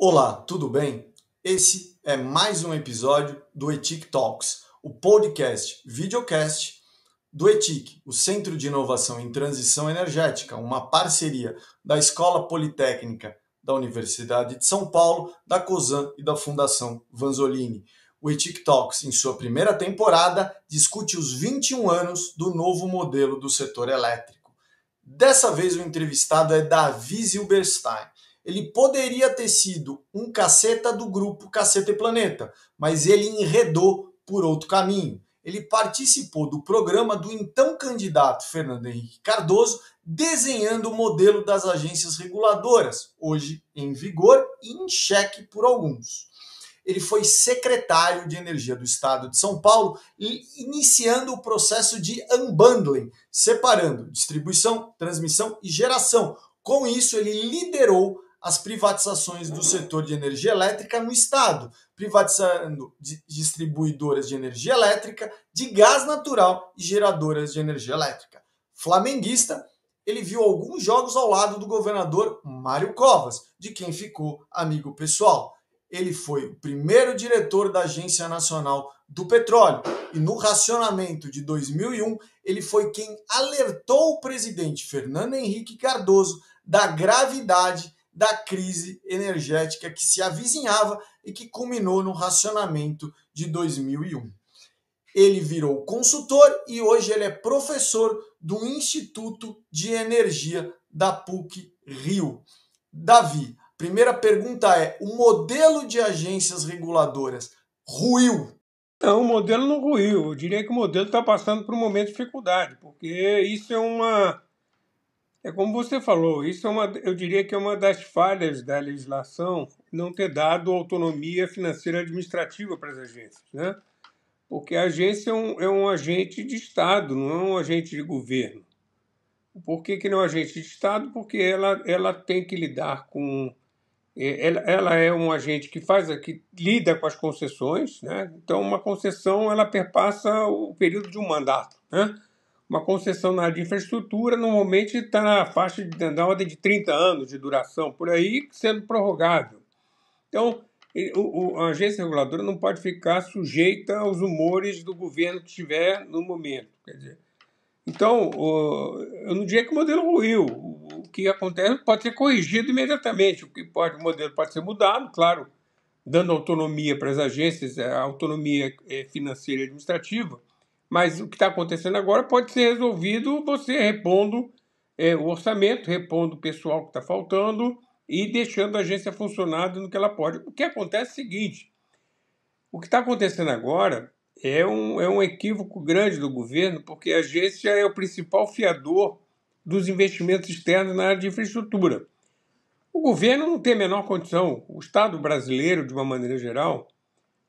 Olá, tudo bem? Esse é mais um episódio do ETIC Talks, o podcast, videocast do ETIC, o Centro de Inovação em Transição Energética, uma parceria da Escola Politécnica da Universidade de São Paulo, da COSAN e da Fundação Vanzolini. O ETIC Talks, em sua primeira temporada, discute os 21 anos do novo modelo do setor elétrico. Dessa vez o entrevistado é Davi Zilberstein. Ele poderia ter sido um caceta do grupo Caceta e Planeta, mas ele enredou por outro caminho. Ele participou do programa do então candidato Fernando Henrique Cardoso, desenhando o modelo das agências reguladoras, hoje em vigor e em xeque por alguns. Ele foi secretário de Energia do Estado de São Paulo, iniciando o processo de unbundling, separando distribuição, transmissão e geração. Com isso, ele liderou as privatizações do setor de energia elétrica no Estado, privatizando distribuidoras de energia elétrica, de gás natural e geradoras de energia elétrica. Flamenguista, ele viu alguns jogos ao lado do governador Mário Covas, de quem ficou amigo pessoal. Ele foi o primeiro diretor da Agência Nacional do Petróleo e no racionamento de 2001 ele foi quem alertou o presidente Fernando Henrique Cardoso da gravidade da crise energética que se avizinhava e que culminou no racionamento de 2001. Ele virou consultor e hoje ele é professor do Instituto de Energia da PUC-Rio. Davi, primeira pergunta é: o modelo de agências reguladoras ruiu? Não, o modelo não ruiu. Eu diria que o modelo está passando por um momento de dificuldade, porque isso é uma... É como você falou, eu diria que é uma das falhas da legislação não ter dado autonomia financeira administrativa para as agências, né? Porque a agência é um agente de Estado, não é um agente de governo. Por que não é um agente de Estado? Porque ela tem que lidar com... Ela é um agente que lida com as concessões, né? Então, uma concessão ela perpassa o período de um mandato, né? Uma concessão na área de infraestrutura normalmente está na faixa da ordem de 30 anos de duração, por aí sendo prorrogável. Então, a agência reguladora não pode ficar sujeita aos humores do governo que estiver no momento. Quer dizer, então, eu não diria que o modelo ruiu. O que acontece pode ser corrigido imediatamente. O modelo pode ser mudado, claro, dando autonomia para as agências, autonomia financeira e administrativa, mas o que está acontecendo agora pode ser resolvido você repondo o orçamento, repondo o pessoal que está faltando e deixando a agência funcionando no que ela pode. O que acontece é o seguinte: o que está acontecendo agora é um equívoco grande do governo, porque a agência é o principal fiador dos investimentos externos na área de infraestrutura. O governo não tem a menor condição, o Estado brasileiro, de uma maneira geral,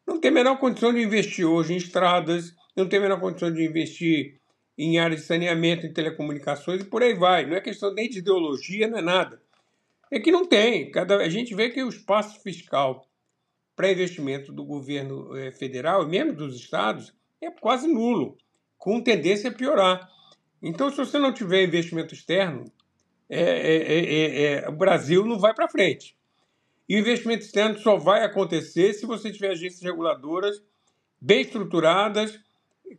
não tem a menor condição de investir hoje em estradas, não tem a menor condição de investir em áreas de saneamento, em telecomunicações e por aí vai. Não é questão nem de ideologia, não é nada. É que não tem. A gente vê que o espaço fiscal para investimento do governo federal e mesmo dos estados é quase nulo, com tendência a piorar. Então, se você não tiver investimento externo, o Brasil não vai para frente. E o investimento externo só vai acontecer se você tiver agências reguladoras bem estruturadas,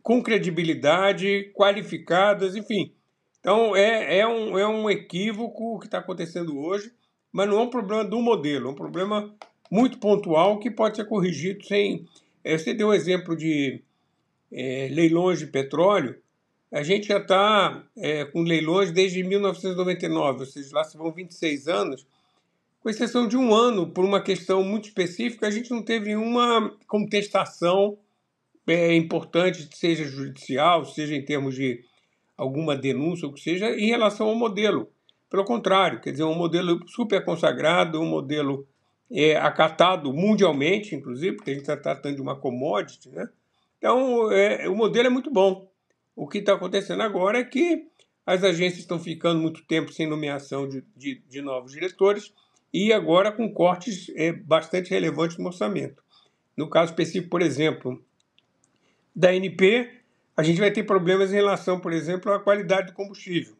com credibilidade, qualificadas, enfim. Então, é um equívoco o que está acontecendo hoje, mas não é um problema do modelo, é um problema muito pontual que pode ser corrigido sem... Você deu o exemplo de leilões de petróleo. A gente já está com leilões desde 1999, ou seja, lá se vão 26 anos, com exceção de um ano, por uma questão muito específica, a gente não teve nenhuma contestação importante, seja judicial, seja em termos de alguma denúncia, ou que seja, em relação ao modelo. Pelo contrário, quer dizer, um modelo super consagrado, um modelo acatado mundialmente, inclusive, porque a gente está tratando de uma commodity, né? Então, o modelo é muito bom. O que está acontecendo agora é que as agências estão ficando muito tempo sem nomeação de novos diretores e agora com cortes bastante relevantes no orçamento. No caso específico, por exemplo, da ANP, a gente vai ter problemas em relação, por exemplo, à qualidade do combustível.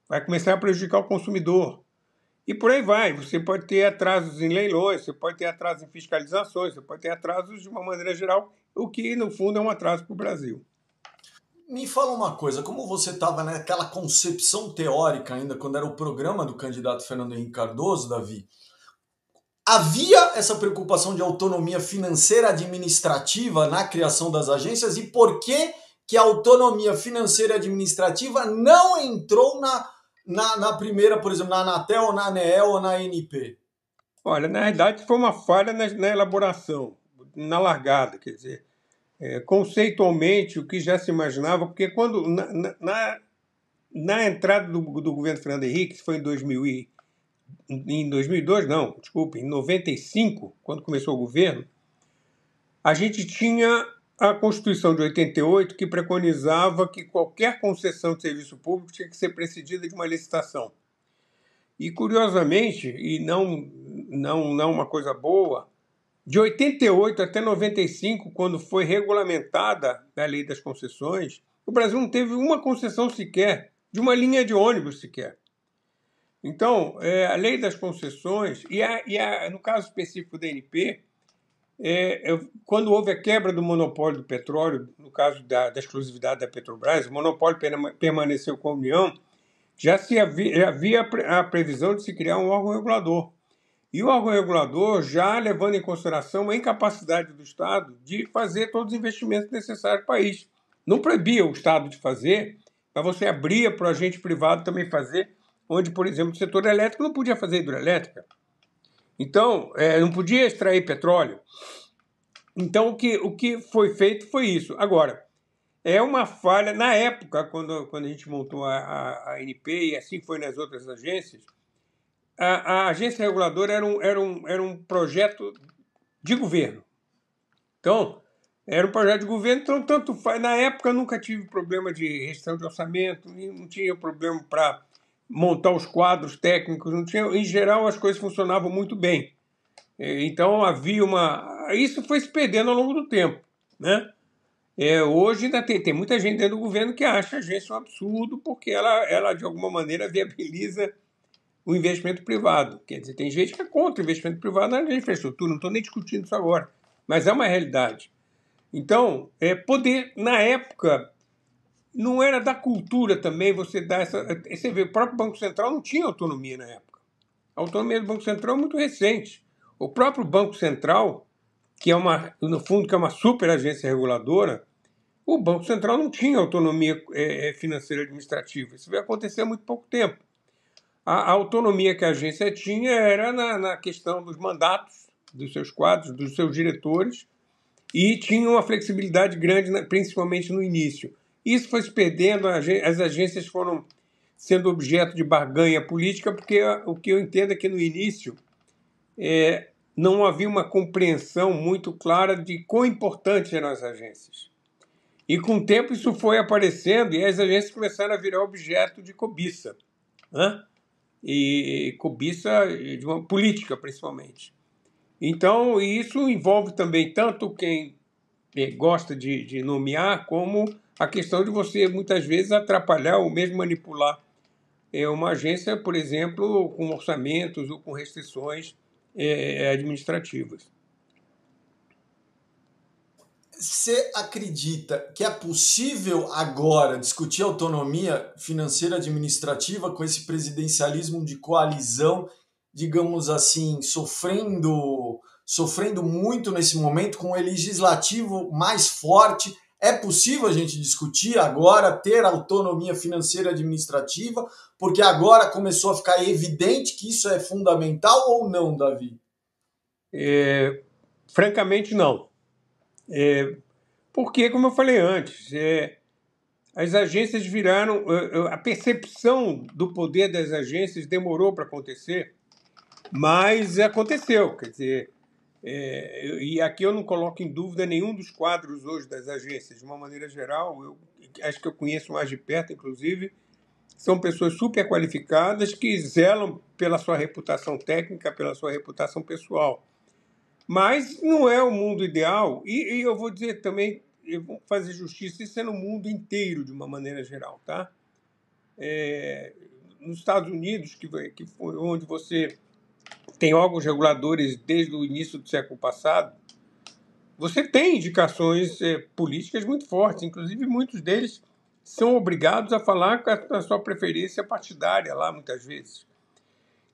Vai começar a prejudicar o consumidor. E por aí vai. Você pode ter atrasos em leilões, você pode ter atrasos em fiscalizações, você pode ter atrasos de uma maneira geral, o que, no fundo, é um atraso para o Brasil. Me fala uma coisa, como você estava naquela concepção teórica ainda, quando era o programa do candidato Fernando Henrique Cardoso, Davi, havia essa preocupação de autonomia financeira administrativa na criação das agências e por que a autonomia financeira administrativa não entrou na primeira, por exemplo, na Anatel, na ANEEL ou na ANP? Olha, na realidade, foi uma falha na elaboração, na largada, quer dizer, conceitualmente, o que já se imaginava, porque quando na entrada do governo Fernando Henrique, que foi em 2002, não, desculpe, em 95, quando começou o governo, a gente tinha a Constituição de 88 que preconizava que qualquer concessão de serviço público tinha que ser precedida de uma licitação. E, curiosamente, e não uma coisa boa, de 88 até 95, quando foi regulamentada a lei das concessões, o Brasil não teve uma concessão sequer, de uma linha de ônibus sequer. Então, a lei das concessões, no caso específico da ANP, quando houve a quebra do monopólio do petróleo, no caso da exclusividade da Petrobras, o monopólio permaneceu com a União, já havia a previsão de se criar um órgão regulador. E o órgão regulador já levando em consideração a incapacidade do Estado de fazer todos os investimentos necessários para o país. Não proibia o Estado de fazer, mas você abria para o agente privado também fazer, onde, por exemplo, o setor elétrico não podia fazer hidrelétrica. Então, não podia extrair petróleo. Então, o que foi feito foi isso. Agora, é uma falha. Na época, quando a gente montou a ANP, e assim foi nas outras agências, a agência reguladora era um projeto de governo. Então, era um projeto de governo, então, tanto faz. Na época, eu nunca tive problema de restrição de orçamento, não tinha problema para montar os quadros técnicos, não tinha. Em geral, as coisas funcionavam muito bem. Então, havia uma. Isso foi se perdendo ao longo do tempo, né? Hoje ainda tem muita gente dentro do governo que acha a agência um absurdo, porque ela de alguma maneira, viabiliza o investimento privado. Quer dizer, tem gente que é contra o investimento privado na infraestrutura, não estou nem discutindo isso agora, mas é uma realidade. Então, poder, na época, não era da cultura também você dar essa. Você vê, o próprio Banco Central não tinha autonomia na época. A autonomia do Banco Central é muito recente. O próprio Banco Central, que no fundo, que é uma super agência reguladora, o Banco Central não tinha autonomia financeira administrativa. Isso vai acontecer há muito pouco tempo. A autonomia que a agência tinha era na questão dos mandatos dos seus quadros, dos seus diretores, e tinha uma flexibilidade grande, principalmente no início. Isso foi se perdendo, as agências foram sendo objeto de barganha política, porque o que eu entendo é que no início não havia uma compreensão muito clara de quão importantes eram as agências. E com o tempo isso foi aparecendo e as agências começaram a virar objeto de cobiça, né? E cobiça de uma política, principalmente. Então, isso envolve também tanto quem gosta de nomear, como a questão de você, muitas vezes, atrapalhar ou mesmo manipular uma agência, por exemplo, com orçamentos ou com restrições administrativas. Você acredita que é possível agora discutir autonomia financeira administrativa com esse presidencialismo de coalizão, digamos assim, sofrendo muito nesse momento, com o legislativo mais forte? É possível a gente discutir agora ter autonomia financeira administrativa, porque agora começou a ficar evidente que isso é fundamental ou não, Davi? Francamente, não. Porque, como eu falei antes, as agências viraram. A percepção do poder das agências demorou para acontecer, mas aconteceu. Quer dizer, e aqui eu não coloco em dúvida nenhum dos quadros hoje das agências. De uma maneira geral, eu acho que eu conheço mais de perto, inclusive, são pessoas super qualificadas que zelam pela sua reputação técnica, pela sua reputação pessoal. Mas não é o mundo ideal, e eu vou dizer também, eu vou fazer justiça, isso é no mundo inteiro, de uma maneira geral, tá? nos Estados Unidos, que foi onde você tem órgãos reguladores desde o início do século passado, você tem indicações políticas muito fortes, inclusive muitos deles são obrigados a falar com a sua preferência partidária lá, muitas vezes.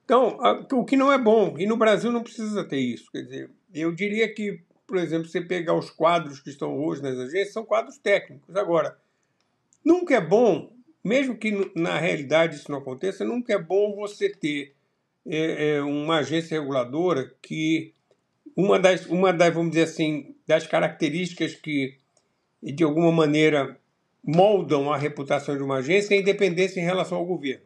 Então, o que não é bom, e no Brasil não precisa ter isso. Quer dizer, eu diria que, por exemplo, você pegar os quadros que estão hoje nas agências, são quadros técnicos. Agora, nunca é bom, mesmo que na realidade isso não aconteça, nunca é bom você ter uma agência reguladora que uma das, vamos dizer assim, das características que, de alguma maneira, moldam a reputação de uma agência é a independência em relação ao governo.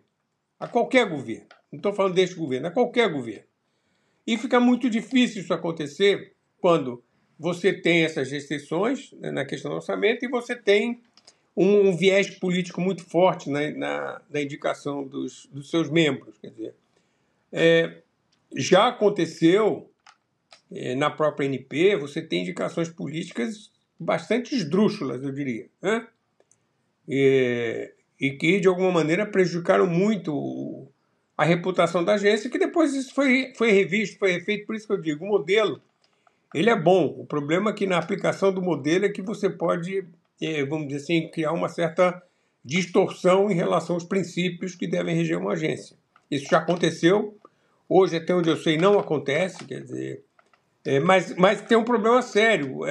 A qualquer governo. Não estou falando deste governo, a qualquer governo. E fica muito difícil isso acontecer quando você tem essas restrições, né, na questão do orçamento, e você tem um viés político muito forte na indicação dos seus membros. Quer dizer, já aconteceu na própria ANP, você tem indicações políticas bastante esdrúxulas, eu diria, né? E que, de alguma maneira, prejudicaram muito a reputação da agência, que depois isso foi revisto, foi refeito. Por isso que eu digo, o modelo ele é bom. O problema é que na aplicação do modelo é que você pode, vamos dizer assim, criar uma certa distorção em relação aos princípios que devem reger uma agência. Isso já aconteceu. Hoje, até onde eu sei, não acontece. Quer dizer, mas tem um problema sério.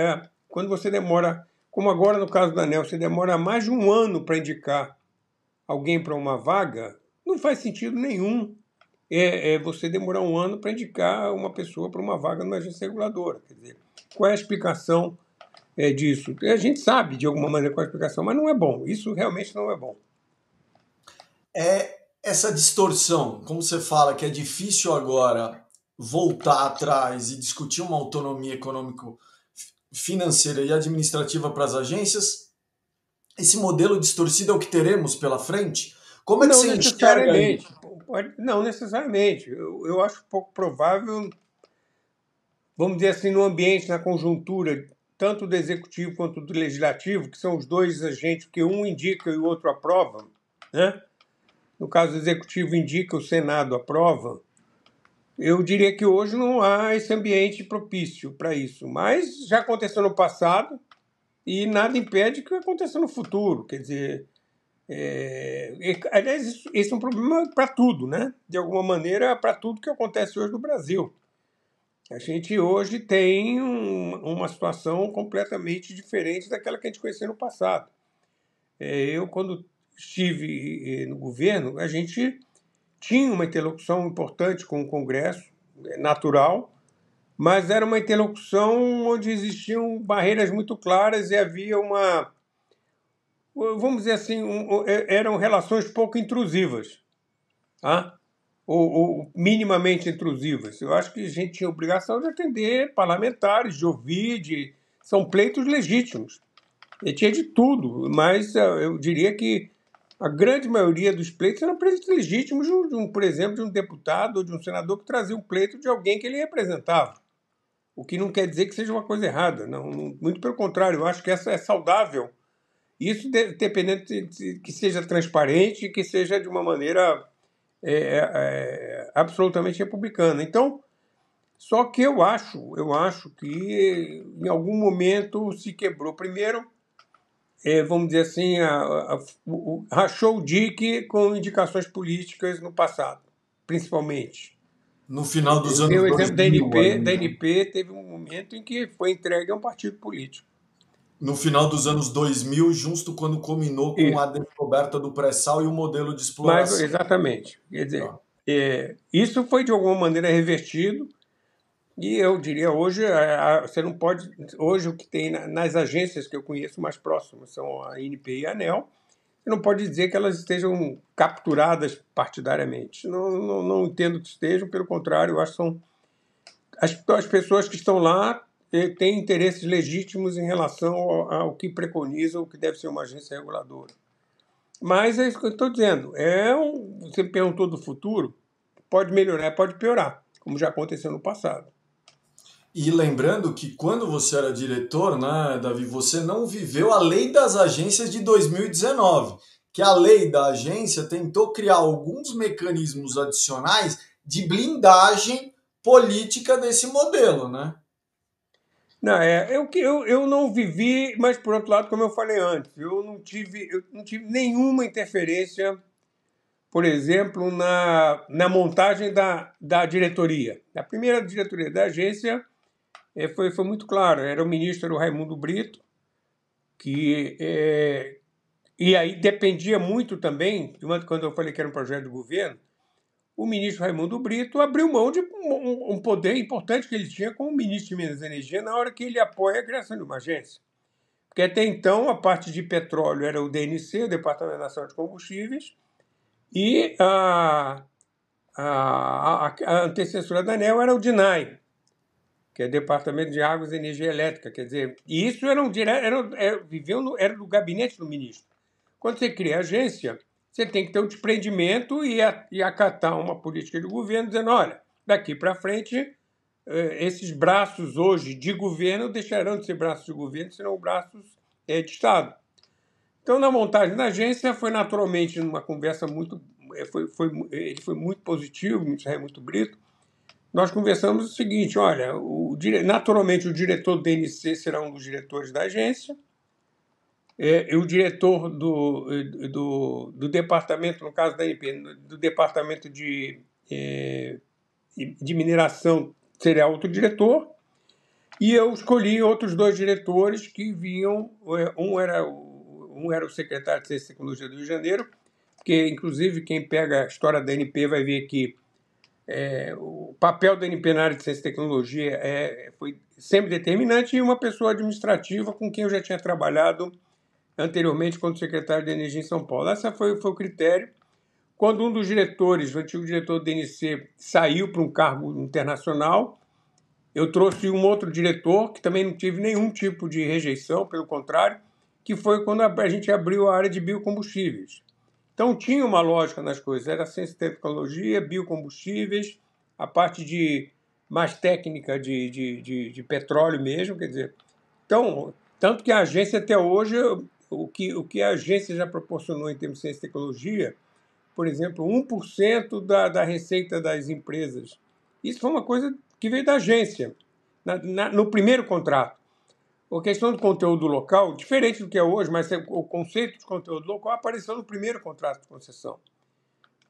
Quando você demora, como agora no caso da ANEEL, você demora mais de um ano para indicar alguém para uma vaga, não faz sentido nenhum você demorar um ano para indicar uma pessoa para uma vaga numa agência reguladora. Quer dizer, qual é a explicação disso? A gente sabe, de alguma maneira, qual é a explicação, mas não é bom. Isso realmente não é bom. Essa distorção, como você fala, que é difícil agora voltar atrás e discutir uma autonomia econômico-financeira e administrativa para as agências, esse modelo distorcido é o que teremos pela frente? Como é que você enxerga isso? Não necessariamente. Eu acho pouco provável, vamos dizer assim, no ambiente, na conjuntura, tanto do executivo quanto do legislativo, que são os dois agentes, que um indica e o outro aprova, né? No caso, o executivo indica, o Senado aprova. Eu diria que hoje não há esse ambiente propício para isso. Mas já aconteceu no passado e nada impede que aconteça no futuro. Quer dizer, aliás, isso é um problema para tudo, né? De alguma maneira, para tudo que acontece hoje no Brasil. A gente hoje tem uma situação completamente diferente daquela que a gente conhecia no passado. Eu, quando estive no governo, a gente tinha uma interlocução importante com o Congresso, natural, mas era uma interlocução onde existiam barreiras muito claras e havia vamos dizer assim, eram relações pouco intrusivas, tá? Ou minimamente intrusivas. Eu acho que a gente tinha a obrigação de atender parlamentares, de ouvir, são pleitos legítimos. E tinha de tudo, mas eu diria que a grande maioria dos pleitos eram pleitos legítimos, por exemplo, de um deputado ou de um senador que trazia um pleito de alguém que ele representava. O que não quer dizer que seja uma coisa errada. Não, muito pelo contrário, eu acho que essa é saudável. Isso dependendo que seja transparente e que seja de uma maneira absolutamente republicana. Então, só que eu acho que em algum momento se quebrou. Primeiro, vamos dizer assim, rachou o dique com indicações políticas no passado, principalmente. No final dos anos 2000. O exemplo da ANP teve um momento em que foi entregue a um partido político. No final dos anos 2000, justo quando culminou com a descoberta do pré-sal e o modelo de exploração. Mas, exatamente. Quer dizer, isso foi de alguma maneira revertido. E eu diria, hoje, você não pode... Hoje, o que tem nas agências que eu conheço mais próximas são a ANP e a ANEEL, você não pode dizer que elas estejam capturadas partidariamente. Não entendo que estejam, pelo contrário, eu acho que são... As pessoas que estão lá têm interesses legítimos em relação ao que preconiza o que deve ser uma agência reguladora. Mas é isso que eu estou dizendo. Você me perguntou do futuro, pode melhorar, pode piorar, como já aconteceu no passado. E lembrando que quando você era diretor, né, Davi, você não viveu a lei das agências de 2019. que a lei da agência tentou criar alguns mecanismos adicionais de blindagem política desse modelo, né? Não, eu não vivi, mas por outro lado, como eu falei antes, eu não tive nenhuma interferência, por exemplo, na montagem da diretoria. A primeira diretoria da agência foi muito claro, era o ministro Raimundo Brito, e aí dependia muito também, quando eu falei que era um projeto do governo, o ministro Raimundo Brito abriu mão de um poder importante que ele tinha como ministro de Minas e Energia na hora que ele apoia a criação de uma agência. Porque até então a parte de petróleo era o DNC, o Departamento Nacional de Combustíveis, e a antecessora da ANEEL era o DNAE, que é o Departamento de Águas e Energia Elétrica. Quer dizer, e isso era do gabinete do ministro. Quando você cria a agência, você tem que ter um desprendimento e acatar uma política de governo, dizendo, olha, daqui para frente, esses braços hoje de governo deixarão de ser braços de governo, serão braços de Estado. Então, na montagem da agência, foi naturalmente numa conversa muito... ele foi muito positivo, muito Brito. Nós conversamos o seguinte, olha, naturalmente o diretor do DNC será um dos diretores da agência, o diretor do departamento, no caso da ANP, do departamento de mineração seria outro diretor, e eu escolhi outros dois diretores que vinham, um era o secretário de Ciência e Tecnologia do Rio de Janeiro, porque, inclusive, quem pega a história da ANP vai ver que o papel da ANP na área de Ciência e Tecnologia foi sempre determinante, e uma pessoa administrativa com quem eu já tinha trabalhado anteriormente quando secretário de Energia em São Paulo. Esse foi o critério. Quando um dos diretores, o antigo diretor do DNC, saiu para um cargo internacional, eu trouxe um outro diretor, que também não tive nenhum tipo de rejeição, pelo contrário, que foi quando a gente abriu a área de biocombustíveis. Então tinha uma lógica nas coisas, era ciência e tecnologia, biocombustíveis, a parte mais técnica de petróleo mesmo, quer dizer. Então, tanto que a agência até hoje, o que a agência já proporcionou em termos de ciência e tecnologia, por exemplo, 1% da receita das empresas. Isso foi uma coisa que veio da agência, no primeiro contrato. A questão do conteúdo local, diferente do que é hoje, mas o conceito de conteúdo local apareceu no primeiro contrato de concessão.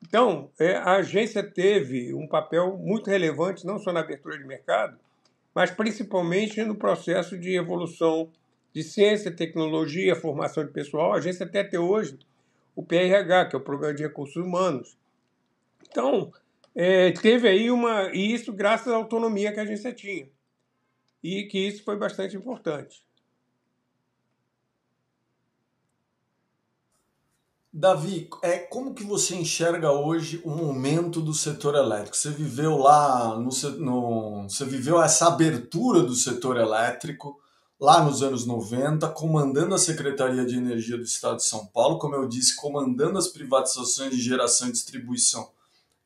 Então, a agência teve um papel muito relevante, não só na abertura de mercado, mas principalmente no processo de evolução de ciência, tecnologia, formação de pessoal. A agência até hoje, o PRH, que é o Programa de Recursos Humanos. Então, teve aí e isso graças à autonomia que a agência tinha. E que isso foi bastante importante. Davi, como que você enxerga hoje o momento do setor elétrico? Você viveu lá, você viveu essa abertura do setor elétrico lá nos anos 90, comandando a Secretaria de Energia do Estado de São Paulo, como eu disse, comandando as privatizações de geração e distribuição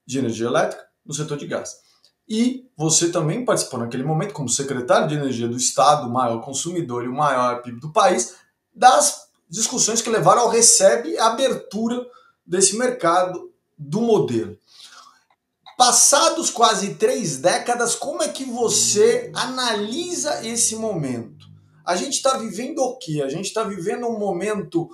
de energia elétrica no setor de gás. E você também participou naquele momento como secretário de Energia do Estado, o maior consumidor e o maior PIB do país, das discussões que levaram ao recebe e abertura desse mercado do modelo. Passados quase 3 décadas, como é que você analisa esse momento? A gente está vivendo o quê? A gente está vivendo um momento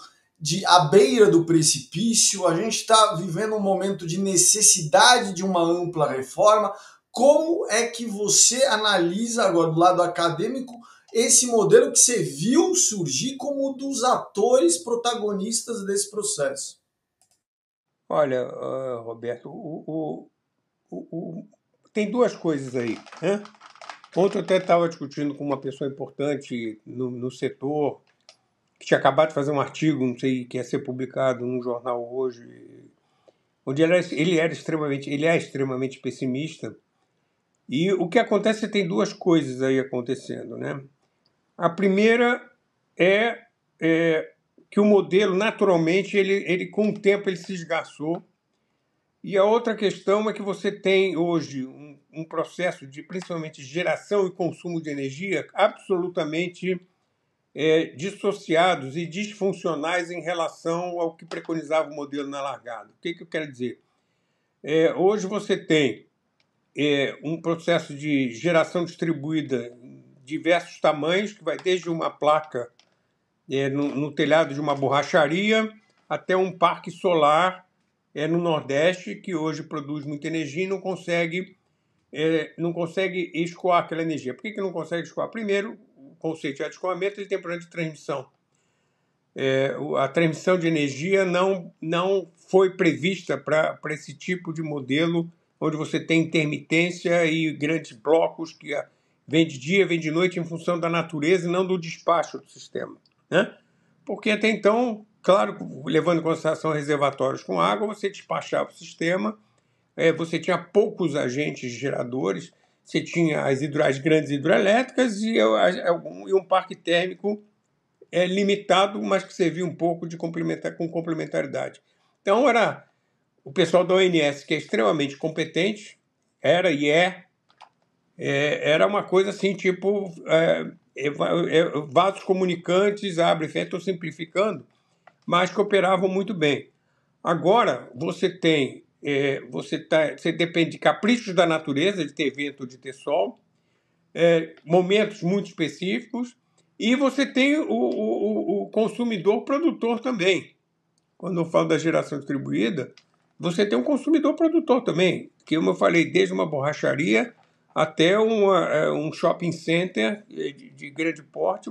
à beira do precipício, a gente está vivendo um momento de necessidade de uma ampla reforma. Como é que você analisa agora do lado acadêmico esse modelo que você viu surgir como um dos atores protagonistas desse processo? Olha, Roberto, tem duas coisas aí, né? Ontem eu até estava discutindo com uma pessoa importante no setor, que tinha acabado de fazer um artigo, não sei, que ia ser publicado num jornal hoje, onde ele é extremamente pessimista. E o que acontece, tem duas coisas aí acontecendo, né? A primeira é que o modelo, naturalmente, ele com o tempo ele se esgarçou. E a outra questão é que você tem hoje um processo de, principalmente, geração e consumo de energia absolutamente dissociados e disfuncionais em relação ao que preconizava o modelo na largada. O que eu quero dizer? Hoje você tem um processo de geração distribuída em diversos tamanhos, que vai desde uma placa no telhado de uma borracharia até um parque solar no Nordeste, que hoje produz muita energia e não consegue escoar aquela energia. Por que não consegue escoar? Primeiro, o conceito de escoamento ele tem problema de transmissão. A transmissão de energia não foi prevista para esse tipo de modelo, onde você tem intermitência e grandes blocos que vem de dia, vem de noite, em função da natureza e não do despacho do sistema, né? Porque até então, claro, levando em consideração reservatórios com água, você despachava o sistema, você tinha poucos agentes geradores, você tinha as grandes hidroelétricas e um parque térmico limitado, mas que servia um pouco com complementaridade. Então, era o pessoal da ONS, que é extremamente competente, era uma coisa assim, tipo, vasos comunicantes, abre e fecha, estou simplificando, mas que operavam muito bem. Agora, você depende de caprichos da natureza, de ter vento ou de ter sol, momentos muito específicos, e você tem o consumidor produtor também. Quando eu falo da geração distribuída, você tem um consumidor produtor também, que, como eu falei, desde uma borracharia até um shopping center de grande porte,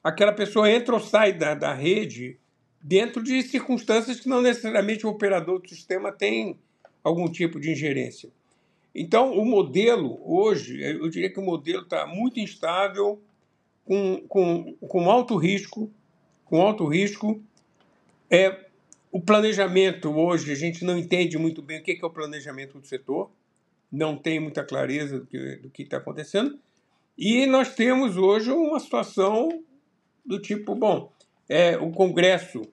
aquela pessoa entra ou sai da rede dentro de circunstâncias que não necessariamente o operador do sistema tem algum tipo de ingerência. Então, o modelo, hoje, eu diria que o modelo está muito instável, com alto risco. O planejamento, hoje, a gente não entende muito bem o que é o planejamento do setor, não tem muita clareza do que está acontecendo, e nós temos hoje uma situação do tipo, o Congresso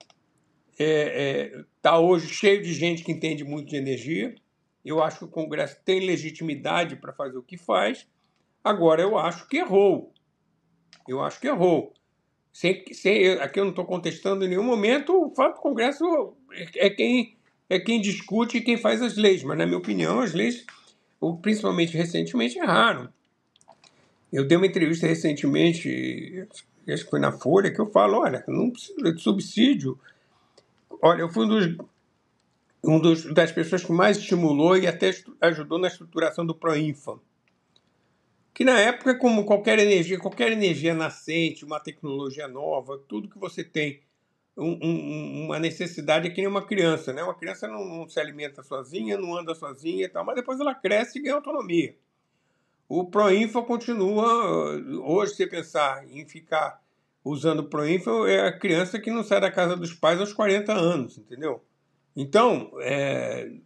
está hoje cheio de gente que entende muito de energia. Eu acho que o Congresso tem legitimidade para fazer o que faz. Agora, eu acho que errou. Aqui eu não estou contestando em nenhum momento. O fato do Congresso é quem discute e quem faz as leis. Mas, na minha opinião, as leis, principalmente recentemente, erraram. Eu dei uma entrevista recentemente, acho que foi na Folha, que eu falo, olha, não precisa de subsídio. Olha, eu fui das pessoas que mais estimulou e até ajudou na estruturação do Proinfa, que na época, como qualquer energia nascente, uma tecnologia nova, tudo que você tem uma necessidade é que nem uma criança, né? Uma criança não se alimenta sozinha, não anda sozinha e tal, mas depois ela cresce e ganha autonomia. O Proinfa continua, hoje, se você pensar em ficar usando o Proinfa, é a criança que não sai da casa dos pais aos 40 anos, entendeu? Então,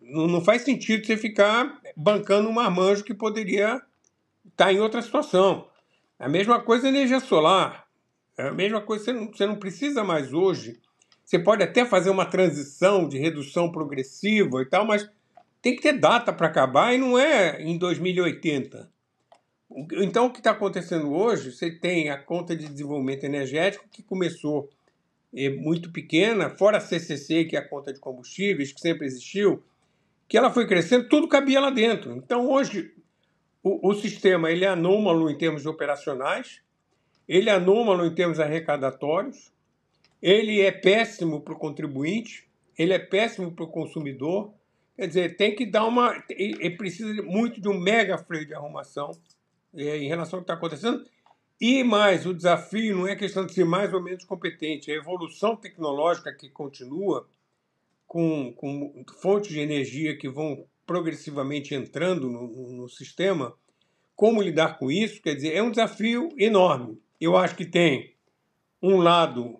não faz sentido você ficar bancando um marmanjo que poderia estar em outra situação. A mesma coisa a energia solar. A mesma coisa, você não precisa mais hoje. Você pode até fazer uma transição de redução progressiva e tal, mas tem que ter data para acabar e não é em 2080. Então, o que está acontecendo hoje, você tem a conta de desenvolvimento energético que começou muito pequena, fora a CCC, que é a conta de combustíveis, que sempre existiu, que ela foi crescendo, tudo cabia lá dentro. Então, hoje, o sistema ele é anômalo em termos operacionais, ele é anômalo em termos arrecadatórios, ele é péssimo para o contribuinte, ele é péssimo para o consumidor. Quer dizer, tem que dar precisa muito de um mega freio de arrumação em relação ao que está acontecendo. E mais, o desafio não é questão de ser mais ou menos competente, é a evolução tecnológica que continua com fontes de energia que vão progressivamente entrando no sistema. Como lidar com isso? Quer dizer, é um desafio enorme. Eu acho que tem um lado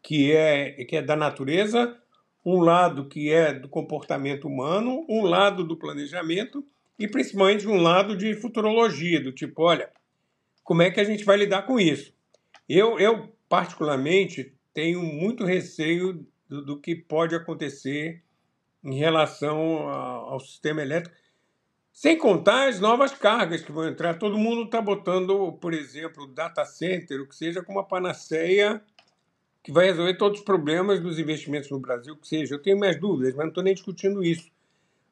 que é da natureza, um lado que é do comportamento humano, um lado do planejamento e principalmente um lado de futurologia, do tipo, olha, como é que a gente vai lidar com isso? Eu particularmente, tenho muito receio do que pode acontecer em relação ao sistema elétrico. Sem contar as novas cargas que vão entrar. Todo mundo está botando, por exemplo, o data center, o que seja, como uma panaceia que vai resolver todos os problemas dos investimentos no Brasil, o que seja. Eu tenho minhas dúvidas, mas não estou nem discutindo isso.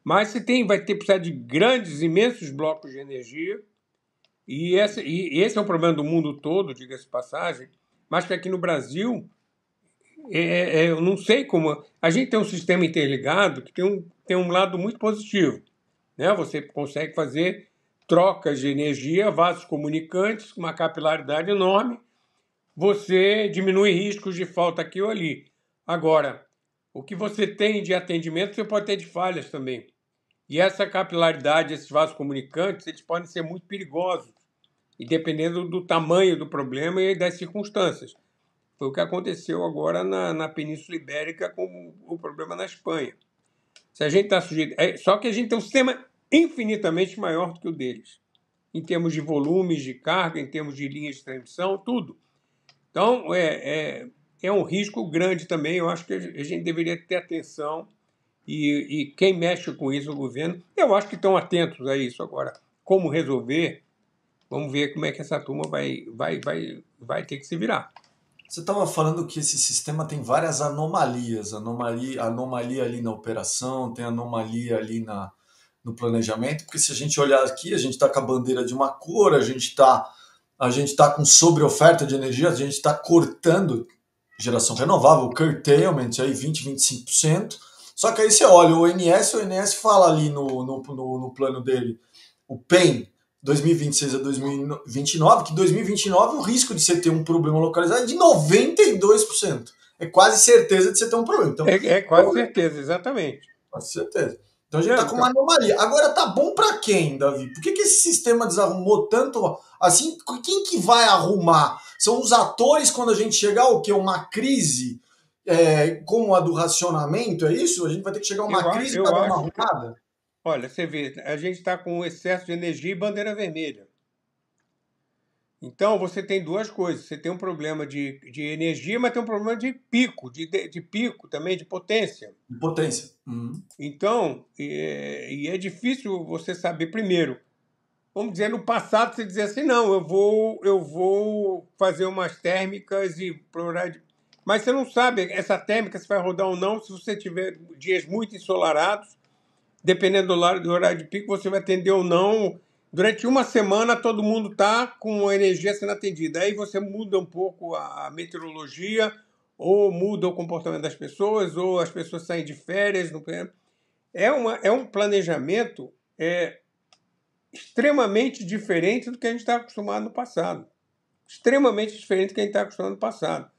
Mas vai ter precisar de grandes, imensos blocos de energia, e esse é um problema do mundo todo, diga-se de passagem, mas que aqui no Brasil, eu não sei como... A gente tem um sistema interligado que tem um lado muito positivo, né? Você consegue fazer trocas de energia, vasos comunicantes, com uma capilaridade enorme, você diminui riscos de falta aqui ou ali. Agora, o que você tem de atendimento, você pode ter de falhas também. E essa capilaridade, esses vasos comunicantes, eles podem ser muito perigosos, e dependendo do tamanho do problema e das circunstâncias. Foi o que aconteceu agora na Península Ibérica com o problema na Espanha. Se a gente está sujeito... Só que a gente tem um sistema infinitamente maior do que o deles, em termos de volumes de carga, em termos de linhas de transmissão, tudo. Então, é um risco grande também. Eu acho que a gente deveria ter atenção, e quem mexe com isso, o governo, eu acho que estão atentos a isso agora. Como resolver? Vamos ver como é que essa turma vai ter que se virar. Você estava falando que esse sistema tem várias anomalias. Anomalia ali na operação, tem anomalia ali no planejamento, porque se a gente olhar aqui, a gente está com a bandeira de uma cor, a gente tá com sobre-oferta de energia, a gente está cortando geração renovável, curtailment, aí 20-25%. Só que aí você olha o ONS fala ali no plano dele, o PEN, 2026 a 2029, que 2029 o risco de você ter um problema localizado é de 92%. É quase certeza de você ter um problema. Então, quase certeza, exatamente. Quase certeza. Então a gente está com uma anomalia. Agora tá bom para quem, Davi? Por que esse sistema desarrumou tanto assim? Quem que vai arrumar? São os atores quando a gente chegar o quê? Uma crise como a do racionamento, é isso? A gente vai ter que chegar a uma crise para dar uma arrumada? Olha, você vê, a gente está com excesso de energia e bandeira vermelha. Então, você tem duas coisas. Você tem um problema de energia, mas tem um problema de pico, de pico também, de potência. De potência. Então, é difícil você saber primeiro. Vamos dizer, no passado você dizia assim, não, eu vou fazer umas térmicas e... Mas você não sabe essa térmica se vai rodar ou não. Se você tiver dias muito ensolarados, dependendo do horário de pico, você vai atender ou não. Durante uma semana, todo mundo está com a energia sendo atendida. Aí você muda um pouco a meteorologia, ou muda o comportamento das pessoas, ou as pessoas saem de férias. É um planejamento extremamente diferente do que a gente está acostumado no passado. Extremamente diferente do que a gente está acostumado no passado.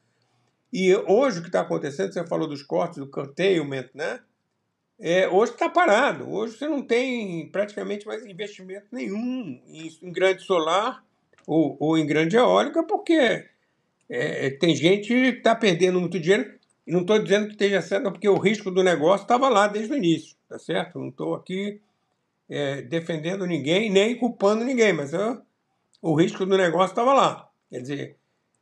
E hoje o que está acontecendo, você falou dos cortes, do curtailment, né? Hoje está parado. Hoje você não tem praticamente mais investimento nenhum em grande solar ou em grande eólica, porque tem gente que está perdendo muito dinheiro. E não estou dizendo que esteja certo, porque o risco do negócio estava lá desde o início, tá certo? Não estou aqui defendendo ninguém, nem culpando ninguém, mas o risco do negócio estava lá. Quer dizer,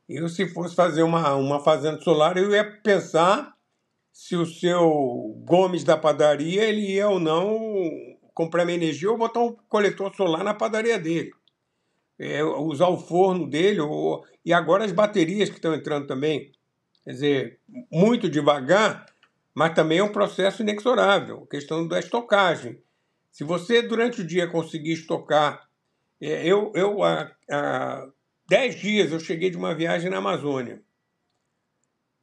eu se fosse fazer uma fazenda solar, eu ia pensar se o seu Gomes da padaria ele ia ou não comprar minha energia ou botar um coletor solar na padaria dele. Usar o forno dele, e agora as baterias que estão entrando também. Quer dizer, muito devagar, mas também é um processo inexorável, a questão da estocagem. Se você, durante o dia, conseguir estocar... há 10 dias eu cheguei de uma viagem na Amazônia.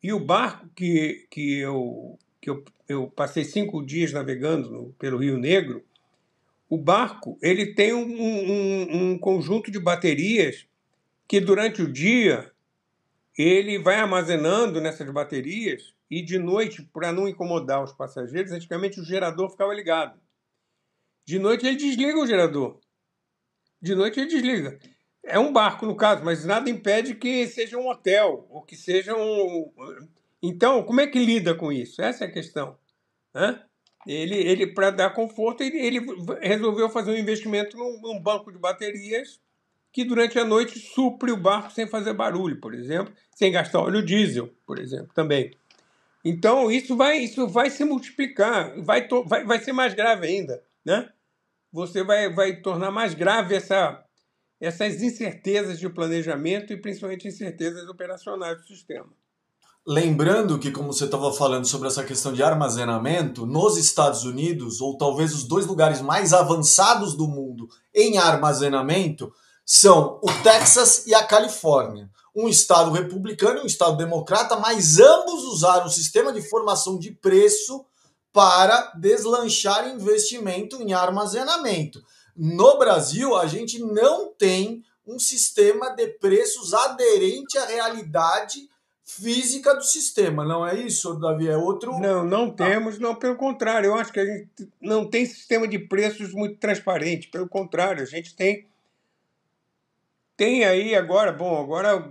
E o barco que eu passei 5 dias navegando pelo Rio Negro, o barco ele tem um conjunto de baterias que durante o dia ele vai armazenando nessas baterias e de noite, para não incomodar os passageiros, antigamente o gerador ficava ligado. De noite ele desliga o gerador. De noite ele desliga. É um barco, no caso, mas nada impede que seja um hotel ou que seja um... Então, como é que lida com isso? Essa é a questão. Ele para dar conforto, ele resolveu fazer um investimento num banco de baterias que durante a noite supre o barco sem fazer barulho, por exemplo, sem gastar óleo diesel, por exemplo, também. Então, isso vai se multiplicar, vai ser mais grave ainda, né? você vai tornar mais grave essas incertezas de planejamento e principalmente incertezas operacionais do sistema. Lembrando que, como você estava falando sobre essa questão de armazenamento, nos Estados Unidos, ou talvez os dois lugares mais avançados do mundo em armazenamento, são o Texas e a Califórnia. Um estado republicano e um estado democrata, mas ambos usaram o sistema de formação de preço para deslanchar investimento em armazenamento. No Brasil, a gente não tem um sistema de preços aderente à realidade física do sistema, não é isso, Davi? É outro... Não temos, não, pelo contrário, eu acho que a gente não tem sistema de preços muito transparente, pelo contrário, a gente tem aí agora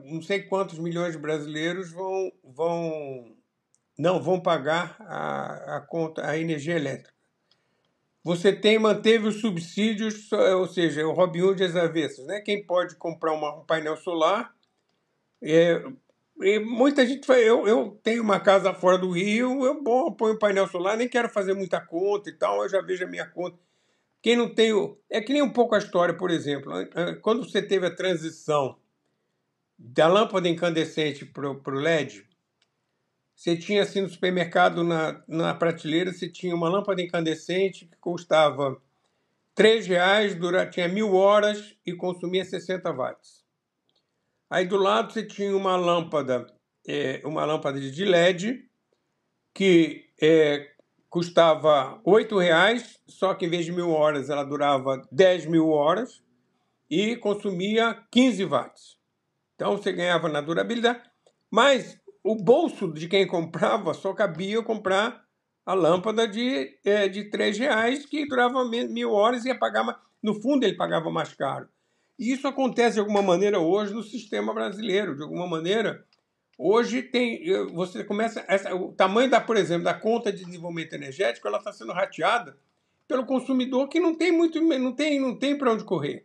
não sei quantos milhões de brasileiros não vão pagar a conta, a energia elétrica. Você manteve os subsídios, ou seja, o Robin Hood às avessas, né? Quem pode comprar um painel solar, e muita gente fala, eu tenho uma casa fora do Rio, eu ponho painel solar, nem quero fazer muita conta e tal, eu já vejo a minha conta. Quem não tem... É que nem um pouco a história, por exemplo. Quando você teve a transição da lâmpada incandescente para o LED, você tinha assim no supermercado, na prateleira, você tinha uma lâmpada incandescente que custava R$3, tinha 1000 horas e consumia 60 watts. Aí do lado você tinha uma lâmpada de LED que custava R$8, só que em vez de 1000 horas ela durava 10.000 horas e consumia 15 watts. Então você ganhava na durabilidade, mas o bolso de quem comprava só cabia comprar a lâmpada de R$3 que durava 1000 horas e ia pagar mais. No fundo ele pagava mais caro. E isso acontece de alguma maneira hoje no sistema brasileiro. De alguma maneira, hoje você começa... o tamanho, por exemplo, da conta de desenvolvimento energético, ela está sendo rateada pelo consumidor que não tem para onde correr.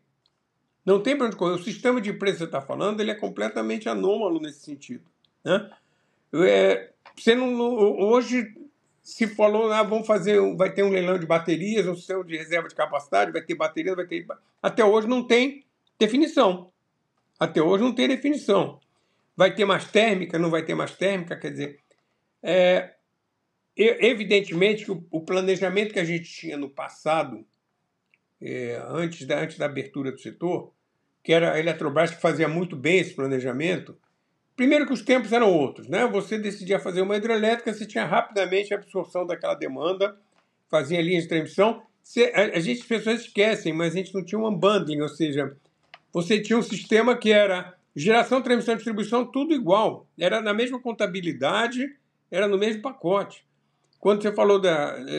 Não tem para onde correr. O sistema de preço que você está falando, ele é completamente anômalo nesse sentido, né? Hoje se falou, vai ter um leilão de baterias, um sistema de reserva de capacidade, vai ter baterias, até hoje não tem definição. Vai ter mais térmica, não vai ter mais térmica, quer dizer... evidentemente que o planejamento que a gente tinha no passado, antes da abertura do setor, que era a Eletrobras que fazia muito bem esse planejamento. Primeiro que os tempos eram outros, né? Você decidia fazer uma hidrelétrica, você tinha rapidamente a absorção daquela demanda, fazia linhas de transmissão. As pessoas esquecem, mas a gente não tinha um unbundling, ou seja, você tinha um sistema que era geração, transmissão e distribuição, tudo igual. Era na mesma contabilidade, era no mesmo pacote. Quando você falou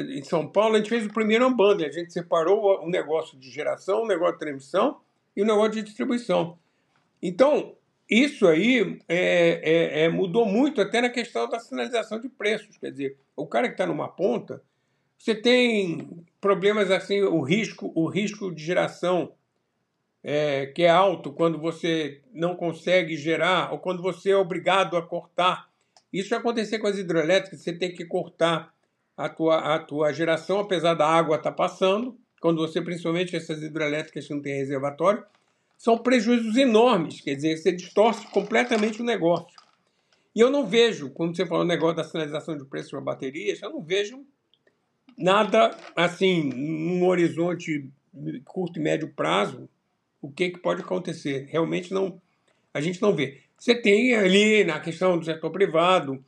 em São Paulo, a gente fez o primeiro unbundling. A gente separou o negócio de geração, o negócio de transmissão e o negócio de distribuição. Então, isso aí mudou muito até na questão da sinalização de preços. Quer dizer, o cara que está numa ponta, você tem problemas assim, o risco de geração, que é alto quando você não consegue gerar ou quando você é obrigado a cortar. Isso vai acontecer com as hidrelétricas, você tem que cortar a tua geração, apesar da água estar passando, quando você, principalmente essas hidrelétricas que não têm reservatório, são prejuízos enormes, quer dizer, você distorce completamente o negócio. E eu não vejo, como você falou, o negócio da sinalização de preços para baterias, eu não vejo nada assim, num horizonte curto e médio prazo, o que pode acontecer. Realmente não, a gente não vê. Você tem ali, na questão do setor privado,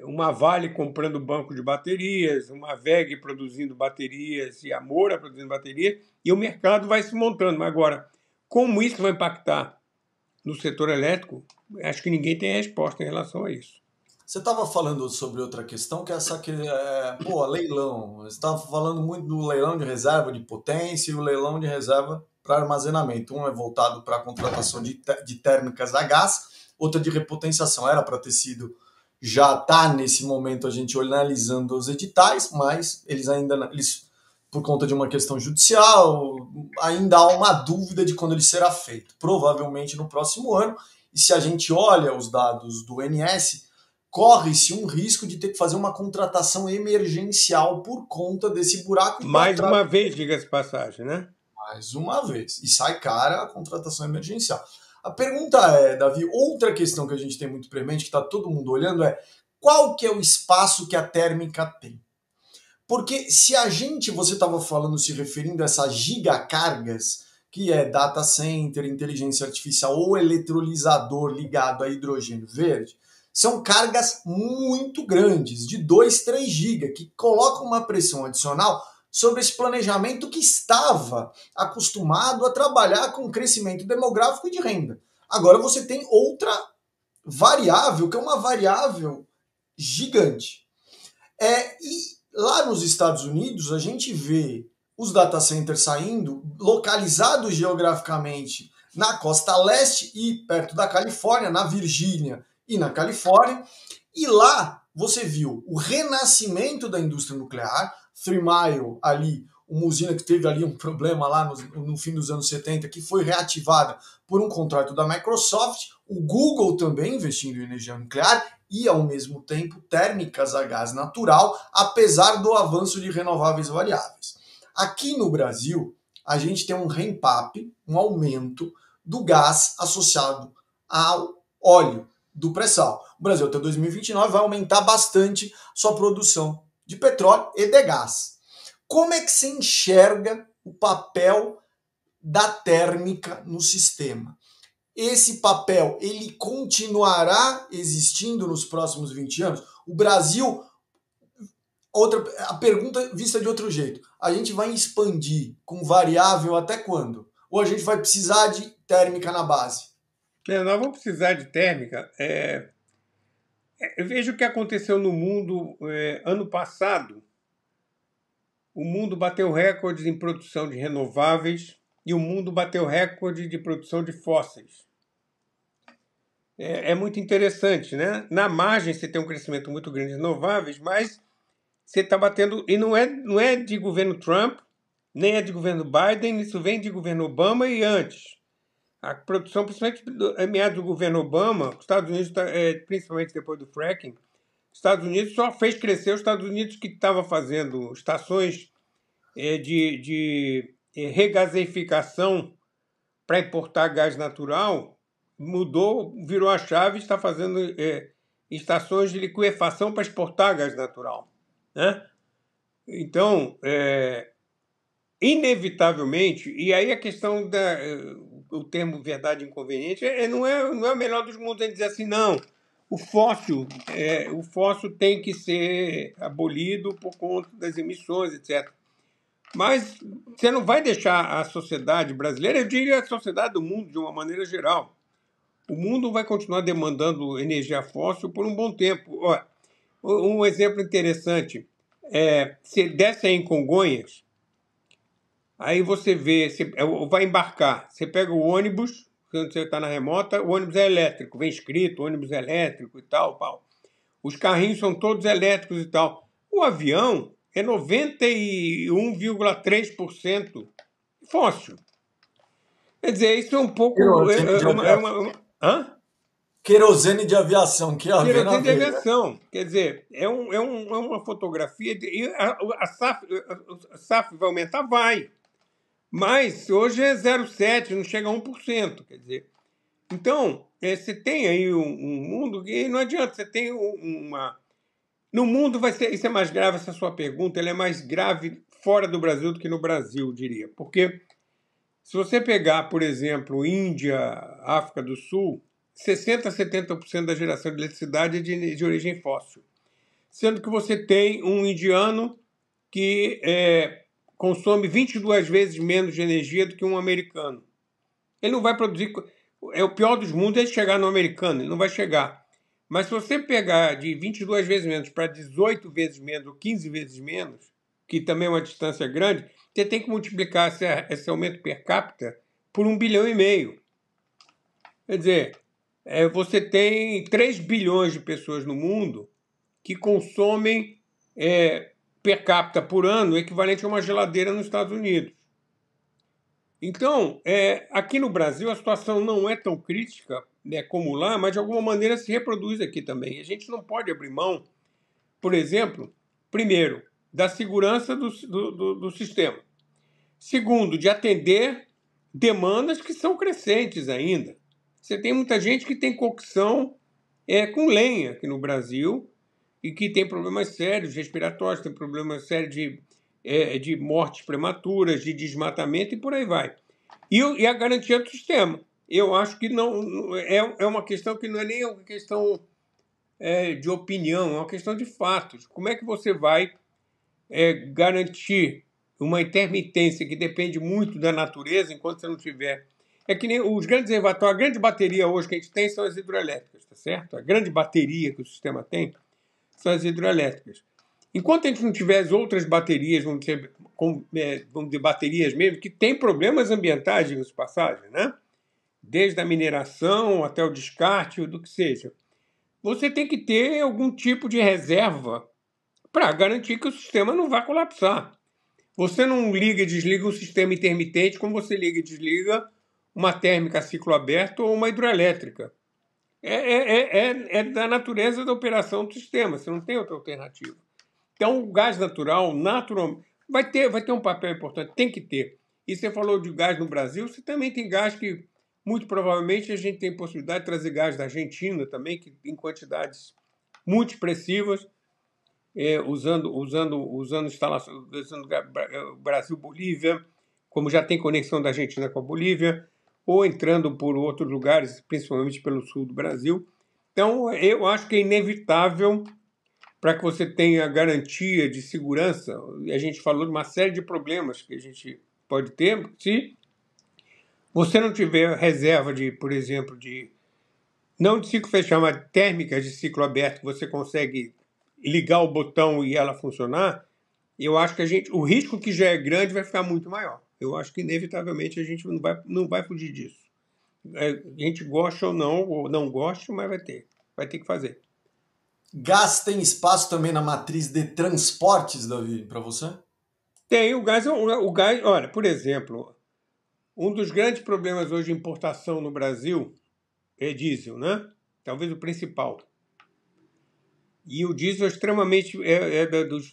uma Vale comprando banco de baterias, uma WEG produzindo baterias e a Moura produzindo baterias, e o mercado vai se montando. Mas agora, como isso vai impactar no setor elétrico, acho que ninguém tem resposta em relação a isso. Você estava falando sobre outra questão, que é essa leilão. Você estava falando muito do leilão de reserva de potência e o leilão de reserva para armazenamento. Um é voltado para a contratação de térmicas a gás, outra de repotenciação. Era para ter sido... Já está nesse momento a gente analisando os editais, mas eles, por conta de uma questão judicial, ainda há uma dúvida de quando ele será feito. Provavelmente no próximo ano. E se a gente olha os dados do ONS, corre-se um risco de ter que fazer uma contratação emergencial por conta desse buraco. Mais uma vez, diga-se de passagem, né? Mais uma vez. E sai cara a contratação emergencial. A pergunta é, Davi, outra questão que a gente tem muito premente, que está todo mundo olhando, é qual que é o espaço que a térmica tem? Porque se a gente, você estava falando, se referindo a essas gigacargas, que é data center, inteligência artificial ou eletrolisador ligado a hidrogênio verde, são cargas muito grandes, de 2, 3 GB, que colocam uma pressão adicional sobre esse planejamento que estava acostumado a trabalhar com crescimento demográfico e de renda. Agora você tem outra variável, que é uma variável gigante. E lá nos Estados Unidos, a gente vê os data centers saindo, localizados geograficamente na costa leste e perto da Califórnia, na Virgínia e na Califórnia. E lá você viu o renascimento da indústria nuclear, Three Mile ali, uma usina que teve ali um problema lá no fim dos anos 70, que foi reativada por um contrato da Microsoft, o Google também investindo em energia nuclear e, ao mesmo tempo, térmicas a gás natural, apesar do avanço de renováveis variáveis. Aqui no Brasil, a gente tem um ramp-up, um aumento do gás associado ao óleo do pré-sal. O Brasil até 2029 vai aumentar bastante sua produção de petróleo e de gás. Como é que se enxerga o papel da térmica no sistema? Esse papel, ele continuará existindo nos próximos 20 anos? O Brasil, a pergunta vista de outro jeito, a gente vai expandir com variável até quando? Ou a gente vai precisar de térmica na base? Nós vamos precisar de térmica. Eu vejo o que aconteceu no mundo ano passado. O mundo bateu recordes em produção de renováveis e o mundo bateu recorde de produção de fósseis. É muito interessante, né? Na margem você tem um crescimento muito grande de renováveis, mas você está batendo... E não é de governo Trump, nem é de governo Biden, isso vem de governo Obama e antes. A produção, principalmente em meados do governo Obama, os Estados Unidos, principalmente depois do fracking, os Estados Unidos só fez crescer. Os Estados Unidos, que estava fazendo estações de regaseificação para importar gás natural, mudou, virou a chave e está fazendo estações de liquefação para exportar gás natural, né? Então, inevitavelmente, e aí a questão o termo verdade inconveniente não é o melhor dos mundos em dizer assim, não, o fóssil tem que ser abolido por conta das emissões, etc. Mas você não vai deixar a sociedade brasileira, eu diria a sociedade do mundo de uma maneira geral. O mundo vai continuar demandando energia fóssil por um bom tempo. Olha, um exemplo interessante, você desce aí em Congonhas, aí você vê, você vai embarcar, você pega o ônibus, quando você está na remota, o ônibus é elétrico, vem escrito ônibus elétrico e tal, pau. Os carrinhos são todos elétricos e tal. O avião é 91,3% fóssil. Quer dizer, isso é um pouco... Querosene de aviação, que Querosene de aviação. Quer dizer, é uma fotografia... A SAF vai aumentar? Vai. Mas hoje é 0,7%, não chega a 1%. Quer dizer, então, você tem aí um mundo que não adianta. Você tem uma... No mundo vai ser... Isso é mais grave, essa sua pergunta. Ela é mais grave fora do Brasil do que no Brasil, eu diria. Porque se você pegar, por exemplo, Índia, África do Sul, 60% a 70% da geração de eletricidade é de origem fóssil. Sendo que você tem um indiano que consome 22 vezes menos de energia do que um americano. Ele não vai produzir... O pior dos mundos é chegar no americano, ele não vai chegar. Mas se você pegar de 22 vezes menos para 18 vezes menos ou 15 vezes menos, que também é uma distância grande, você tem que multiplicar esse aumento per capita por 1,5 bilhão. Quer dizer, você tem 3 bilhões de pessoas no mundo que consomem per capita por ano o equivalente a uma geladeira nos Estados Unidos. Então, aqui no Brasil a situação não é tão crítica, acumular, mas de alguma maneira se reproduz aqui também. A gente não pode abrir mão, por exemplo, primeiro, da segurança do sistema. Segundo, de atender demandas que são crescentes ainda. Você tem muita gente que tem cocção com lenha aqui no Brasil e que tem problemas sérios respiratórios, tem problemas sérios de mortes prematuras, de desmatamento e por aí vai. E a garantia do sistema. Eu acho que não é uma questão que não é nem uma questão de opinião, é uma questão de fatos. Como é que você vai garantir uma intermitência que depende muito da natureza enquanto você não tiver... É que nem os grandes reservatórios, a grande bateria hoje que a gente tem são as hidroelétricas, tá certo? A grande bateria que o sistema tem são as hidroelétricas. Enquanto a gente não tiver as outras baterias, vamos dizer baterias mesmo, que têm problemas ambientais, diga-se de passagem, né? Desde a mineração até o descarte, do que seja. Você tem que ter algum tipo de reserva para garantir que o sistema não vai colapsar. Você não liga e desliga um sistema intermitente como você liga e desliga uma térmica a ciclo aberto ou uma hidroelétrica. É da natureza da operação do sistema, você não tem outra alternativa. Então, o gás natural, naturalmente, vai ter um papel importante, tem que ter. E você falou de gás no Brasil, você também tem gás que, muito provavelmente, a gente tem possibilidade de trazer gás da Argentina também, que em quantidades muito expressivas, usando instalações, usando Brasil-Bolívia, como já tem conexão da Argentina com a Bolívia, ou entrando por outros lugares, principalmente pelo sul do Brasil. Então, eu acho que é inevitável, para que você tenha garantia de segurança. A gente falou de uma série de problemas que a gente pode ter se você não tiver reserva de, por exemplo, não de ciclo fechado, mas térmicas de ciclo aberto, que você consegue ligar o botão e ela funcionar. Eu acho que o risco que já é grande vai ficar muito maior. Eu acho que inevitavelmente a gente não vai fugir disso. A gente gosta ou não gosta, mas vai ter que fazer. Gás tem espaço também na matriz de transportes, Davi, para você? Tem, o gás, olha, por exemplo, um dos grandes problemas hoje de importação no Brasil é diesel, né? Talvez o principal. E o diesel é extremamente,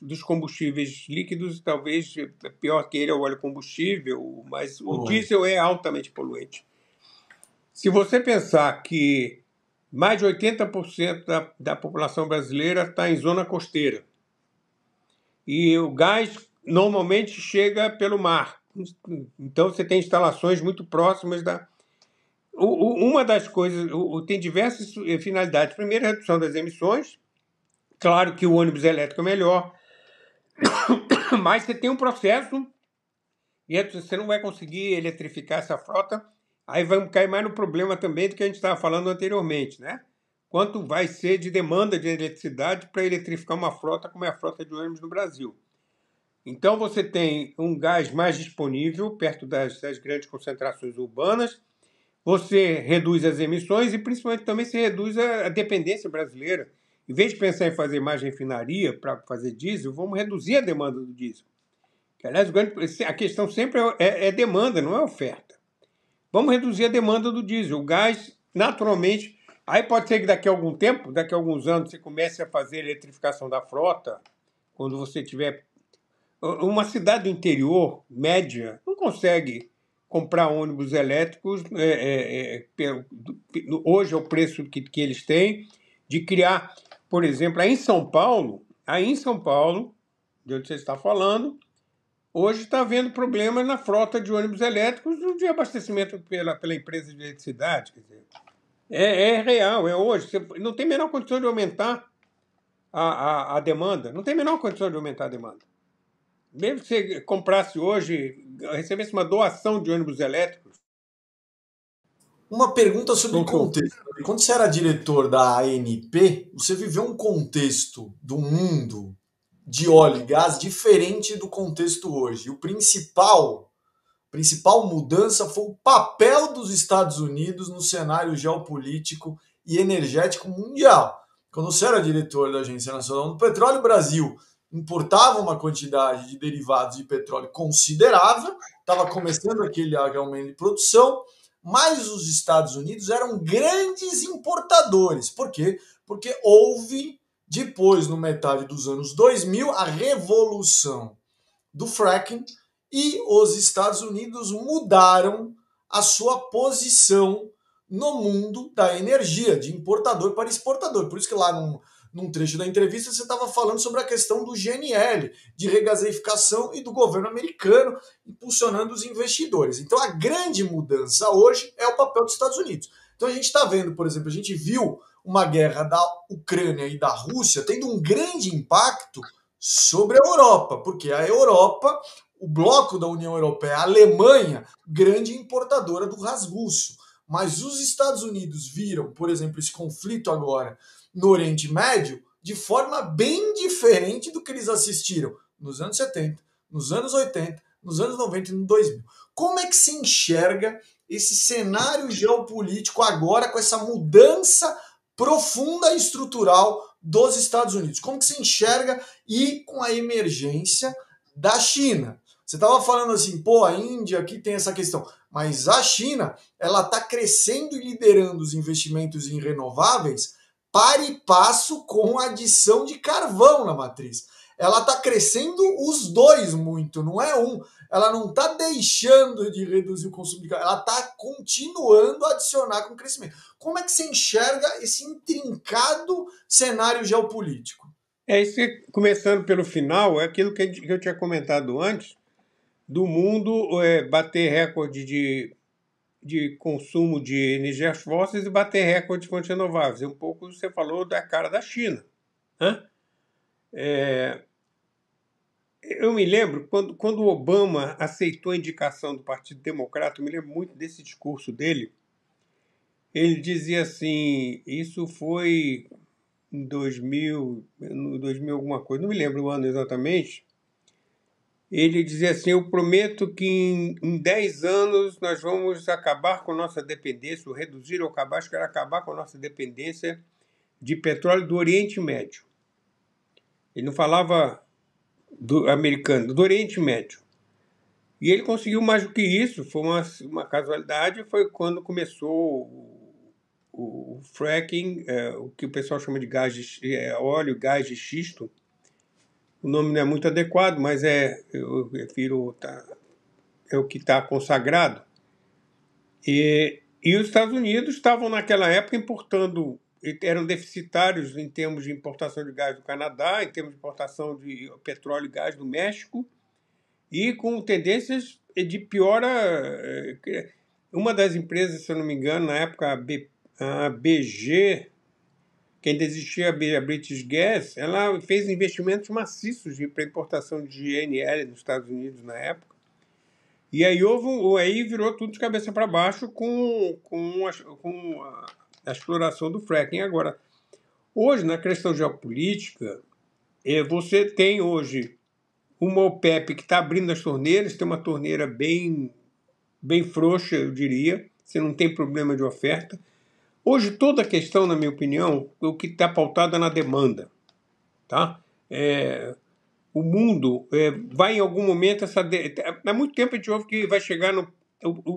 dos combustíveis líquidos, talvez pior que ele é o óleo combustível, mas o diesel é altamente poluente. Se você pensar que mais de 80% da população brasileira está em zona costeira, e o gás normalmente chega pelo mar. Então, você tem instalações muito próximas da... Uma das coisas... Tem diversas finalidades. Primeiro, a redução das emissões. Claro que o ônibus elétrico é melhor. Mas você tem um processo e você não vai conseguir eletrificar essa frota. Aí vamos cair mais no problema também do que a gente estava falando anteriormente, né? Quanto vai ser de demanda de eletricidade para eletrificar uma frota como é a frota de ônibus no Brasil. Então, você tem um gás mais disponível perto das grandes concentrações urbanas, você reduz as emissões e, principalmente, também se reduz a dependência brasileira. Em vez de pensar em fazer mais refinaria para fazer diesel, vamos reduzir a demanda do diesel. Que, aliás, a questão sempre é demanda, não é oferta. Vamos reduzir a demanda do diesel. O gás, naturalmente... Aí pode ser que daqui a algum tempo, daqui a alguns anos, você comece a fazer a eletrificação da frota, quando você tiver... Uma cidade do interior, média, não consegue comprar ônibus elétricos, hoje é o preço que eles têm, de criar, por exemplo, aí em São Paulo, de onde você está falando, hoje está havendo problemas na frota de ônibus elétricos de abastecimento pela empresa de eletricidade. Quer dizer, é real, é hoje. Você não tem a menor condição de aumentar a demanda, não tem a menor condição de aumentar a demanda. Mesmo que você comprasse hoje, recebesse uma doação de ônibus elétricos. Uma pergunta sobre o contexto. Quando você era diretor da ANP, você viveu um contexto do mundo de óleo e gás diferente do contexto hoje. O principal mudança foi o papel dos Estados Unidos no cenário geopolítico e energético mundial. Quando você era diretor da Agência Nacional do Petróleo, o Brasil importava uma quantidade de derivados de petróleo considerável, estava começando aquele aumento de produção, mas os Estados Unidos eram grandes importadores. Por quê? Porque houve, depois, no metade dos anos 2000, a revolução do fracking e os Estados Unidos mudaram a sua posição no mundo da energia, de importador para exportador. Por isso que lá num trecho da entrevista você estava falando sobre a questão do GNL, de regaseificação e do governo americano impulsionando os investidores. Então a grande mudança hoje é o papel dos Estados Unidos. Então a gente está vendo, por exemplo, a gente viu uma guerra da Ucrânia e da Rússia tendo um grande impacto sobre a Europa, porque a Europa, o bloco da União Europeia, a Alemanha, grande importadora do gás russo. Mas os Estados Unidos viram, por exemplo, esse conflito agora no Oriente Médio de forma bem diferente do que eles assistiram nos anos 70, nos anos 80, nos anos 90 e no 2000. Como é que se enxerga esse cenário geopolítico agora com essa mudança profunda e estrutural dos Estados Unidos? Como que se enxerga e com a emergência da China? Você estava falando assim, pô, a Índia aqui tem essa questão, mas a China, ela está crescendo e liderando os investimentos em renováveis para e passo com a adição de carvão na matriz. Ela está crescendo os dois muito, não é um. Ela não está deixando de reduzir o consumo de carvão, ela está continuando a adicionar com crescimento. Como é que você enxerga esse intrincado cenário geopolítico? Isso, começando pelo final, é aquilo que eu tinha comentado antes, do mundo bater recorde de consumo de energias fósseis e bater recorde de fontes renováveis. Um pouco você falou da cara da China. Né? Eu me lembro, quando o Obama aceitou a indicação do Partido Democrata, eu me lembro muito desse discurso dele. Ele dizia assim, isso foi em 2000 alguma coisa, não me lembro o ano exatamente. Ele dizia assim, eu prometo que em 10 anos nós vamos acabar com a nossa dependência, ou reduzir ou acabar, acho que era acabar com a nossa dependência de petróleo do Oriente Médio. Ele não falava do americano, do Oriente Médio. E ele conseguiu mais do que isso, foi uma casualidade, foi quando começou o fracking, o que o pessoal chama de óleo, gás de xisto. O nome não é muito adequado, mas eu prefiro, é o que está consagrado. E os Estados Unidos estavam naquela época importando, eram deficitários em termos de importação de gás do Canadá, em termos de importação de petróleo e gás do México, e com tendências de piora. Uma das empresas, se eu não me engano, na época a BG, que ainda existia a British Gas, ela fez investimentos maciços para importação de GNL nos Estados Unidos na época. E aí virou tudo de cabeça para baixo com a exploração do fracking. Agora, hoje, na questão geopolítica, você tem hoje uma OPEP que está abrindo as torneiras, tem uma torneira bem frouxa, eu diria, você não tem problema de oferta. Hoje, toda a questão, na minha opinião, o que está pautado é na demanda. Tá? O mundo vai em algum momento... Há muito tempo a gente ouve que vai chegar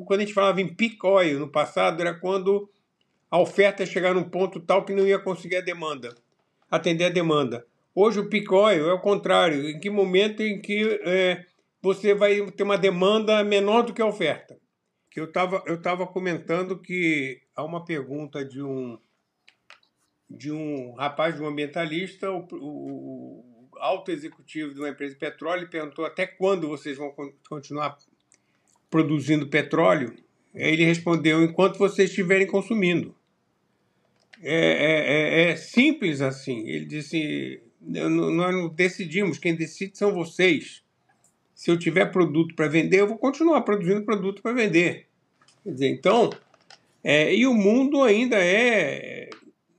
quando a gente falava em peak oil no passado, era quando a oferta ia chegar num ponto tal que não ia conseguir atender a demanda. Hoje o peak oil é o contrário. Em que momento em que você vai ter uma demanda menor do que a oferta? Que eu estava comentando que há uma pergunta de um rapaz, de um ambientalista, o alto executivo de uma empresa de petróleo, perguntou até quando vocês vão continuar produzindo petróleo. Ele respondeu, enquanto vocês estiverem consumindo. É simples assim. Ele disse, nós não decidimos, quem decide são vocês. Se eu tiver produto para vender, eu vou continuar produzindo produto para vender. Quer dizer, então, e o mundo ainda é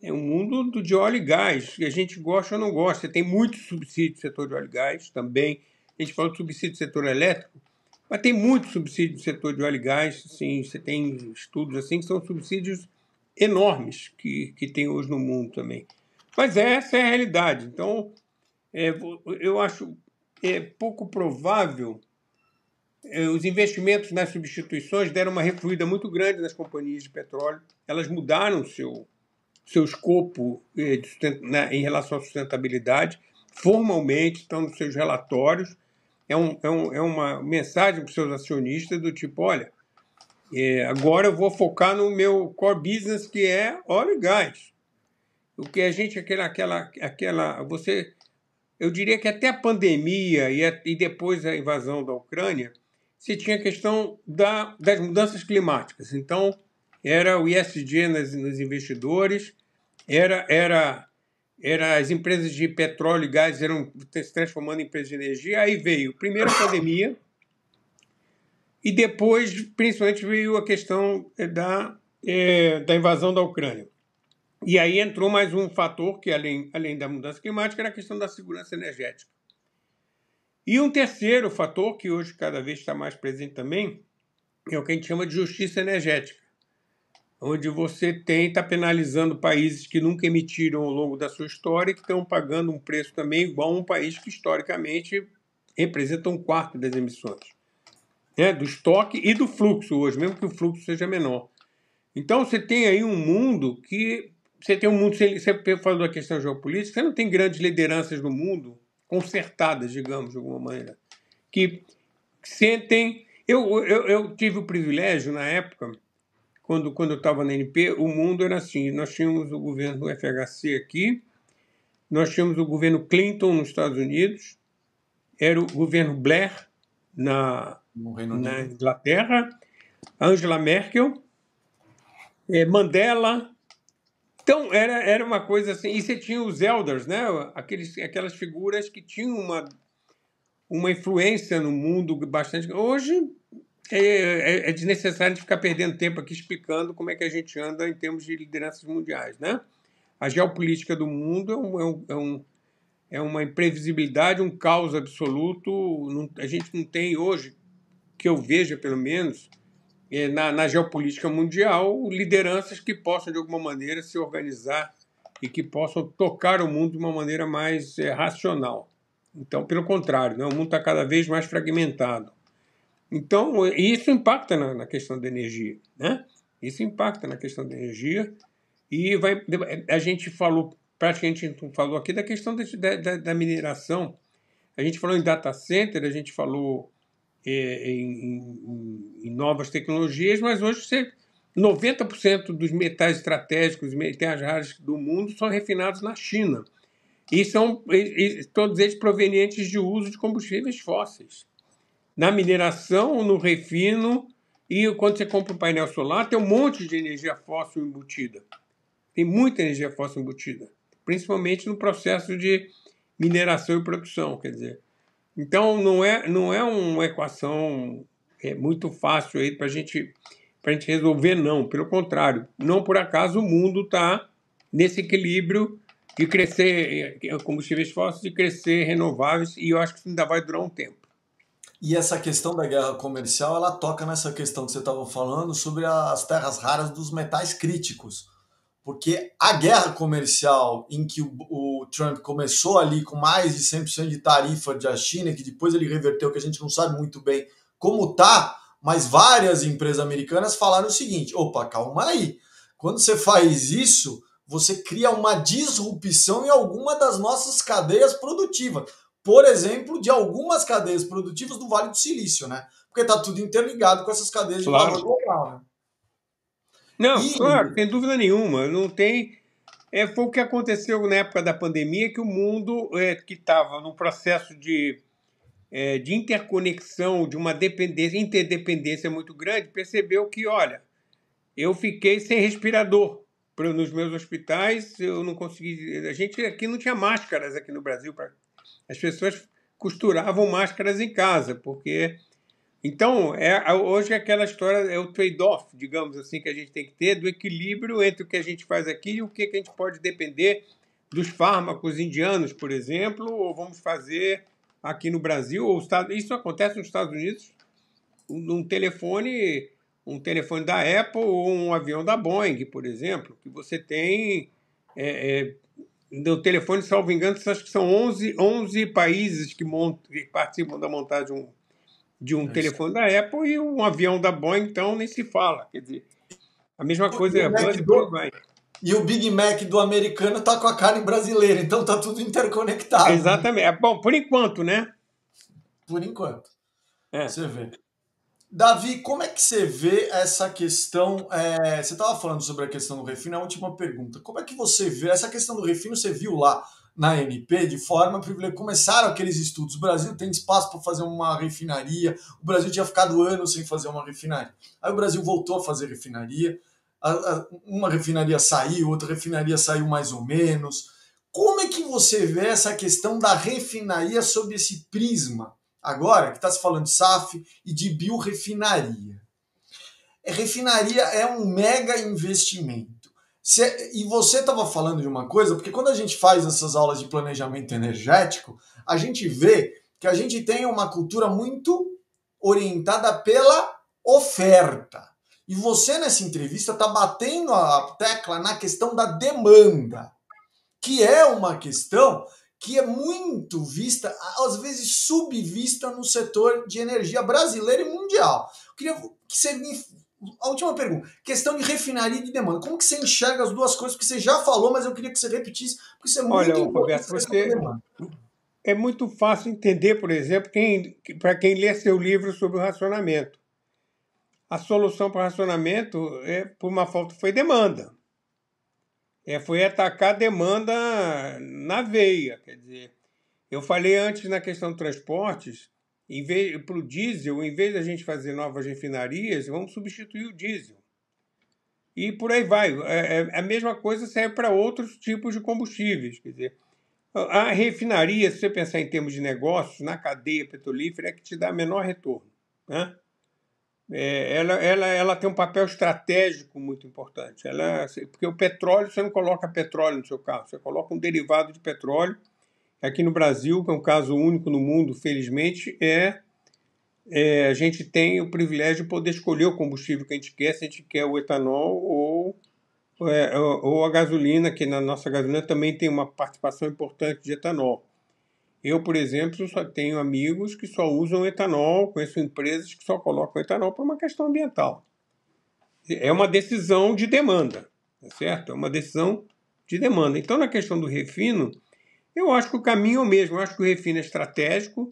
um mundo de óleo e gás, que a gente gosta ou não gosta. Você tem muito subsídio no setor de óleo e gás também. A gente fala de subsídio do setor elétrico, mas tem muito subsídio no setor de óleo e gás. Sim, você tem estudos assim que são subsídios enormes que tem hoje no mundo também. Mas essa é a realidade. Então, eu acho pouco provável os investimentos nas substituições deram uma refluída muito grande nas companhias de petróleo. Elas mudaram seu escopo em relação à sustentabilidade, formalmente estão nos seus relatórios. É uma mensagem para os seus acionistas do tipo, olha, agora eu vou focar no meu core business, que é óleo e gás. O que a gente, eu diria que até a pandemia e depois a invasão da Ucrânia, se tinha a questão das mudanças climáticas. Então, era o ESG nos investidores, era as empresas de petróleo e gás eram se transformando em empresas de energia. Aí veio primeiro a pandemia e depois, principalmente, veio a questão da invasão da Ucrânia. E aí entrou mais um fator que, além da mudança climática, era a questão da segurança energética. E um terceiro fator, que hoje cada vez está mais presente também, é o que a gente chama de justiça energética, onde você está penalizando países que nunca emitiram ao longo da sua história e que estão pagando um preço também igual a um país que, historicamente, representa 1/4 das emissões, né, do estoque e do fluxo hoje, mesmo que o fluxo seja menor. Então, você tem aí um mundo que... Você falou da questão geopolítica, você não tem grandes lideranças no mundo concertadas, digamos, de alguma maneira, que sentem... Eu tive o privilégio, na época, quando eu estava na NP, o mundo era assim, nós tínhamos o governo do FHC aqui, nós tínhamos o governo Clinton nos Estados Unidos, era o governo Blair na Inglaterra, Angela Merkel, Mandela. Então, era uma coisa assim. E você tinha os elders, né? Aquelas figuras que tinham uma influência no mundo bastante... Hoje é desnecessário de ficar perdendo tempo aqui explicando como é que a gente anda em termos de lideranças mundiais, né? A geopolítica do mundo é uma imprevisibilidade, um caos absoluto. A gente não tem hoje, que eu veja pelo menos, na geopolítica mundial, lideranças que possam, de alguma maneira, se organizar e que possam tocar o mundo de uma maneira mais racional. Então, pelo contrário, né? O mundo está cada vez mais fragmentado. Então, isso impacta na questão da energia, né? Isso impacta na questão da energia e a gente falou, praticamente a gente falou aqui da questão da mineração. A gente falou em data center, a gente falou em novas tecnologias, mas hoje 90% dos metais estratégicos, metais raros do mundo são refinados na China. E são todos eles provenientes de uso de combustíveis fósseis. Na mineração, no refino, e quando você compra um painel solar, tem um monte de energia fóssil embutida. Tem muita energia fóssil embutida, principalmente no processo de mineração e produção, quer dizer. Então, não é uma equação muito fácil para a gente resolver, não. Pelo contrário, não por acaso o mundo está nesse equilíbrio de crescer combustíveis fósseis e crescer renováveis, e eu acho que isso ainda vai durar um tempo. E essa questão da guerra comercial, ela toca nessa questão que você estava falando sobre as terras raras dos metais críticos. Porque a guerra comercial em que o Trump começou ali com mais de 100% de tarifa da China, que depois ele reverteu, que a gente não sabe muito bem como tá, mas várias empresas americanas falaram o seguinte: opa, calma aí, quando você faz isso, você cria uma disrupção em alguma das nossas cadeias produtivas. Por exemplo, de algumas cadeias produtivas do Vale do Silício, né? Porque tá tudo interligado com essas cadeias de valor global, né? Não, claro, sem dúvida nenhuma. Não tem. Foi o que aconteceu na época da pandemia, que o mundo que estava num processo de interconexão, de uma interdependência muito grande, percebeu que, olha, eu fiquei sem respirador nos meus hospitais, eu não consegui... A gente aqui não tinha máscaras aqui no Brasil. As pessoas costuravam máscaras em casa, porque... Então, hoje aquela história, é o trade-off, digamos assim, que a gente tem que ter, do equilíbrio entre o que a gente faz aqui e o que a gente pode depender dos fármacos indianos, por exemplo, ou vamos fazer aqui no Brasil. Isso acontece nos Estados Unidos, um telefone da Apple ou um avião da Boeing, por exemplo, que você tem... no telefone, salvo engano, acho que são 11 países que participam da montagem de um telefone da Apple e um avião da Boeing, então nem se fala. Quer dizer, a mesma coisa é a Band e por aí vai. E o Big Mac do americano tá com a carne brasileira, então tá tudo interconectado. Exatamente. Né? Bom, por enquanto, né? Por enquanto. Você vê. Davi, como é que você vê essa questão? Você estava falando sobre a questão do refino, a última pergunta. Como é que você vê essa questão do refino? Você viu lá na ANP de forma privilegiada? Começaram aqueles estudos. O Brasil tem espaço para fazer uma refinaria. O Brasil tinha ficado anos sem fazer uma refinaria. Aí o Brasil voltou a fazer refinaria. Uma refinaria saiu, outra refinaria saiu mais ou menos. Como é que você vê essa questão da refinaria sob esse prisma? Agora, que está se falando de SAF e de biorefinaria. Refinaria é um mega investimento. E você estava falando de uma coisa, porque quando a gente faz essas aulas de planejamento energético, a gente vê que a gente tem uma cultura muito orientada pela oferta. E você, nessa entrevista, está batendo a tecla na questão da demanda, que é uma questão que é muito vista, às vezes subvista no setor de energia brasileiro e mundial. Eu queria que você me... A última pergunta, questão de refinaria e de demanda. Como que você enxerga as duas coisas? Porque você já falou, mas eu queria que você repetisse, porque isso é muito importante. Roberto, é muito fácil entender, por exemplo, para quem lê seu livro sobre o racionamento. A solução para o racionamento, por uma falta, foi demanda. Foi atacar a demanda na veia. Quer dizer, eu falei antes na questão de transportes, para o diesel, em vez de a gente fazer novas refinarias, vamos substituir o diesel. E por aí vai. A mesma coisa serve para outros tipos de combustíveis. Quer dizer, a refinaria, se você pensar em termos de negócios, na cadeia petrolífera, é que te dá menor retorno. Né? Ela tem um papel estratégico muito importante. Porque o petróleo, você não coloca petróleo no seu carro, você coloca um derivado de petróleo. Aqui no Brasil, que é um caso único no mundo, felizmente, a gente tem o privilégio de poder escolher o combustível que a gente quer, se a gente quer o etanol ou a gasolina, que na nossa gasolina também tem uma participação importante de etanol. Eu, por exemplo, só tenho amigos que só usam etanol, conheço empresas que só colocam etanol por uma questão ambiental. É uma decisão de demanda, certo? É uma decisão de demanda. Então, na questão do refino, eu acho que o caminho é o mesmo. Eu acho que o refino é estratégico.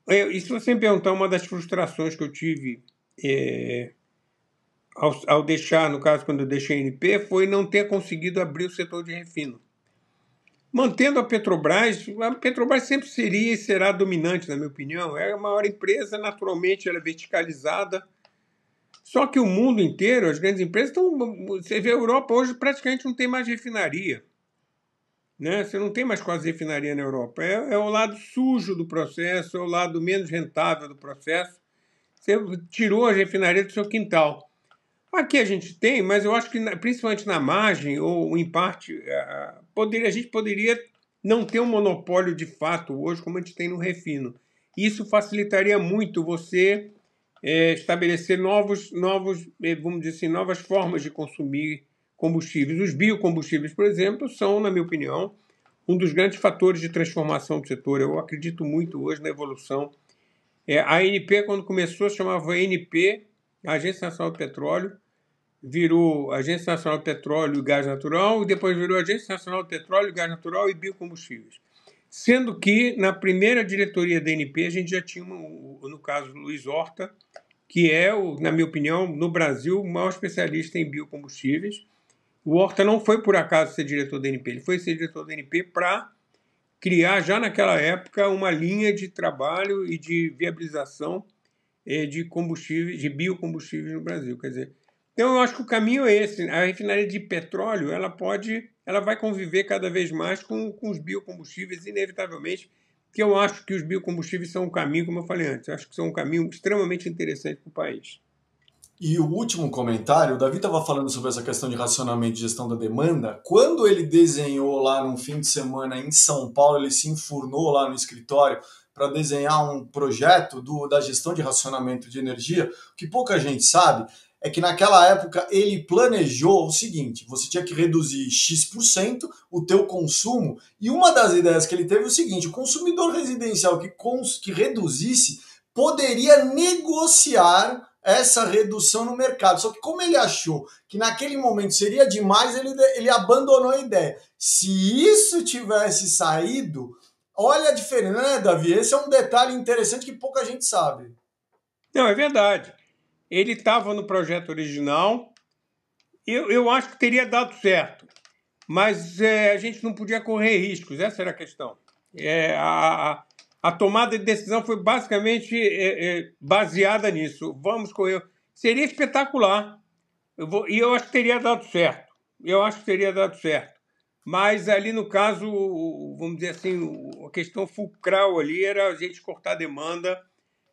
E se você me perguntar, uma das frustrações que eu tive ao deixar, no caso, quando eu deixei a ANP, foi não ter conseguido abrir o setor de refino. Mantendo a Petrobras sempre seria e será dominante, na minha opinião. É a maior empresa, naturalmente, ela é verticalizada. Só que o mundo inteiro, as grandes empresas estão... Você vê a Europa hoje praticamente não tem mais refinaria. Né? Você não tem mais quase refinaria na Europa. É o lado sujo do processo, é o lado menos rentável do processo. Você tirou a refinaria do seu quintal. Aqui a gente tem, mas eu acho que principalmente na margem, ou em parte, a gente poderia não ter um monopólio de fato hoje, como a gente tem no refino. Isso facilitaria muito você estabelecer vamos dizer assim, novas formas de consumir combustíveis. Os biocombustíveis, por exemplo, são, na minha opinião, um dos grandes fatores de transformação do setor. Eu acredito muito hoje na evolução. A ANP, quando começou, se chamava ANP, Agência Nacional do Petróleo, virou Agência Nacional do Petróleo e Gás Natural, e depois virou Agência Nacional do Petróleo, Gás Natural e Biocombustíveis. Sendo que, na primeira diretoria da ANP, a gente já tinha, no caso, Luiz Horta, que é, na minha opinião, no Brasil, o maior especialista em biocombustíveis. O Horta não foi, por acaso, ser diretor da ANP, ele foi ser diretor da ANP para criar, já naquela época, uma linha de trabalho e de viabilização de combustíveis, de biocombustíveis no Brasil. Quer dizer, então eu acho que o caminho é esse. A refinaria de petróleo, ela vai conviver cada vez mais com os biocombustíveis, inevitavelmente, que eu acho que os biocombustíveis são um caminho, como eu falei antes, eu acho que são um caminho extremamente interessante para o país. E o último comentário, o Davi estava falando sobre essa questão de racionamento e gestão da demanda. Quando ele desenhou lá num fim de semana em São Paulo, ele se enfurnou lá no escritório para desenhar um projeto da gestão de racionamento de energia. O que pouca gente sabe é que naquela época ele planejou o seguinte: você tinha que reduzir X% o teu consumo, e uma das ideias que ele teve é o seguinte: o consumidor residencial que reduzisse poderia negociar essa redução no mercado. Só que como ele achou que naquele momento seria demais, ele abandonou a ideia. Se isso tivesse saído, olha a diferença, né, Davi? Esse é um detalhe interessante que pouca gente sabe. Não, é verdade. Ele estava no projeto original. Eu acho que teria dado certo, mas a gente não podia correr riscos, essa era a questão. A tomada de decisão foi basicamente baseada nisso. Vamos correr. Seria espetacular. Eu acho que teria dado certo. Mas ali, no caso, vamos dizer assim, a questão fulcral ali era a gente cortar a demanda,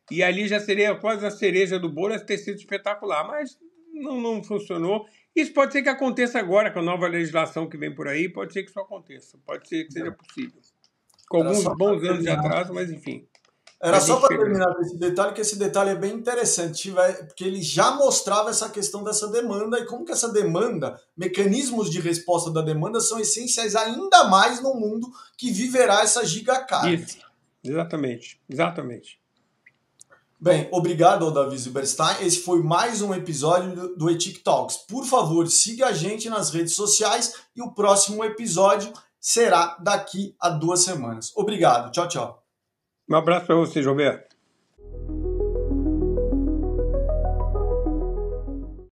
e ali já seria quase a cereja do bolo, ter sido espetacular. Mas não funcionou. Isso pode ser que aconteça agora, com a nova legislação que vem por aí, pode ser que isso aconteça, pode ser que seja possível. Com alguns bons anos de atraso, mas enfim. Era só para terminar esse detalhe, que esse detalhe é bem interessante, porque ele já mostrava essa questão dessa demanda e como que essa demanda, mecanismos de resposta da demanda são essenciais ainda mais no mundo que viverá essa gigacarga. Isso, exatamente. Bem, obrigado, Davi Zilberstein. Esse foi mais um episódio do Ethic Talks. Por favor, siga a gente nas redes sociais e o próximo episódio será daqui a 2 semanas. Obrigado. Tchau, tchau. Um abraço para você, Gilberto.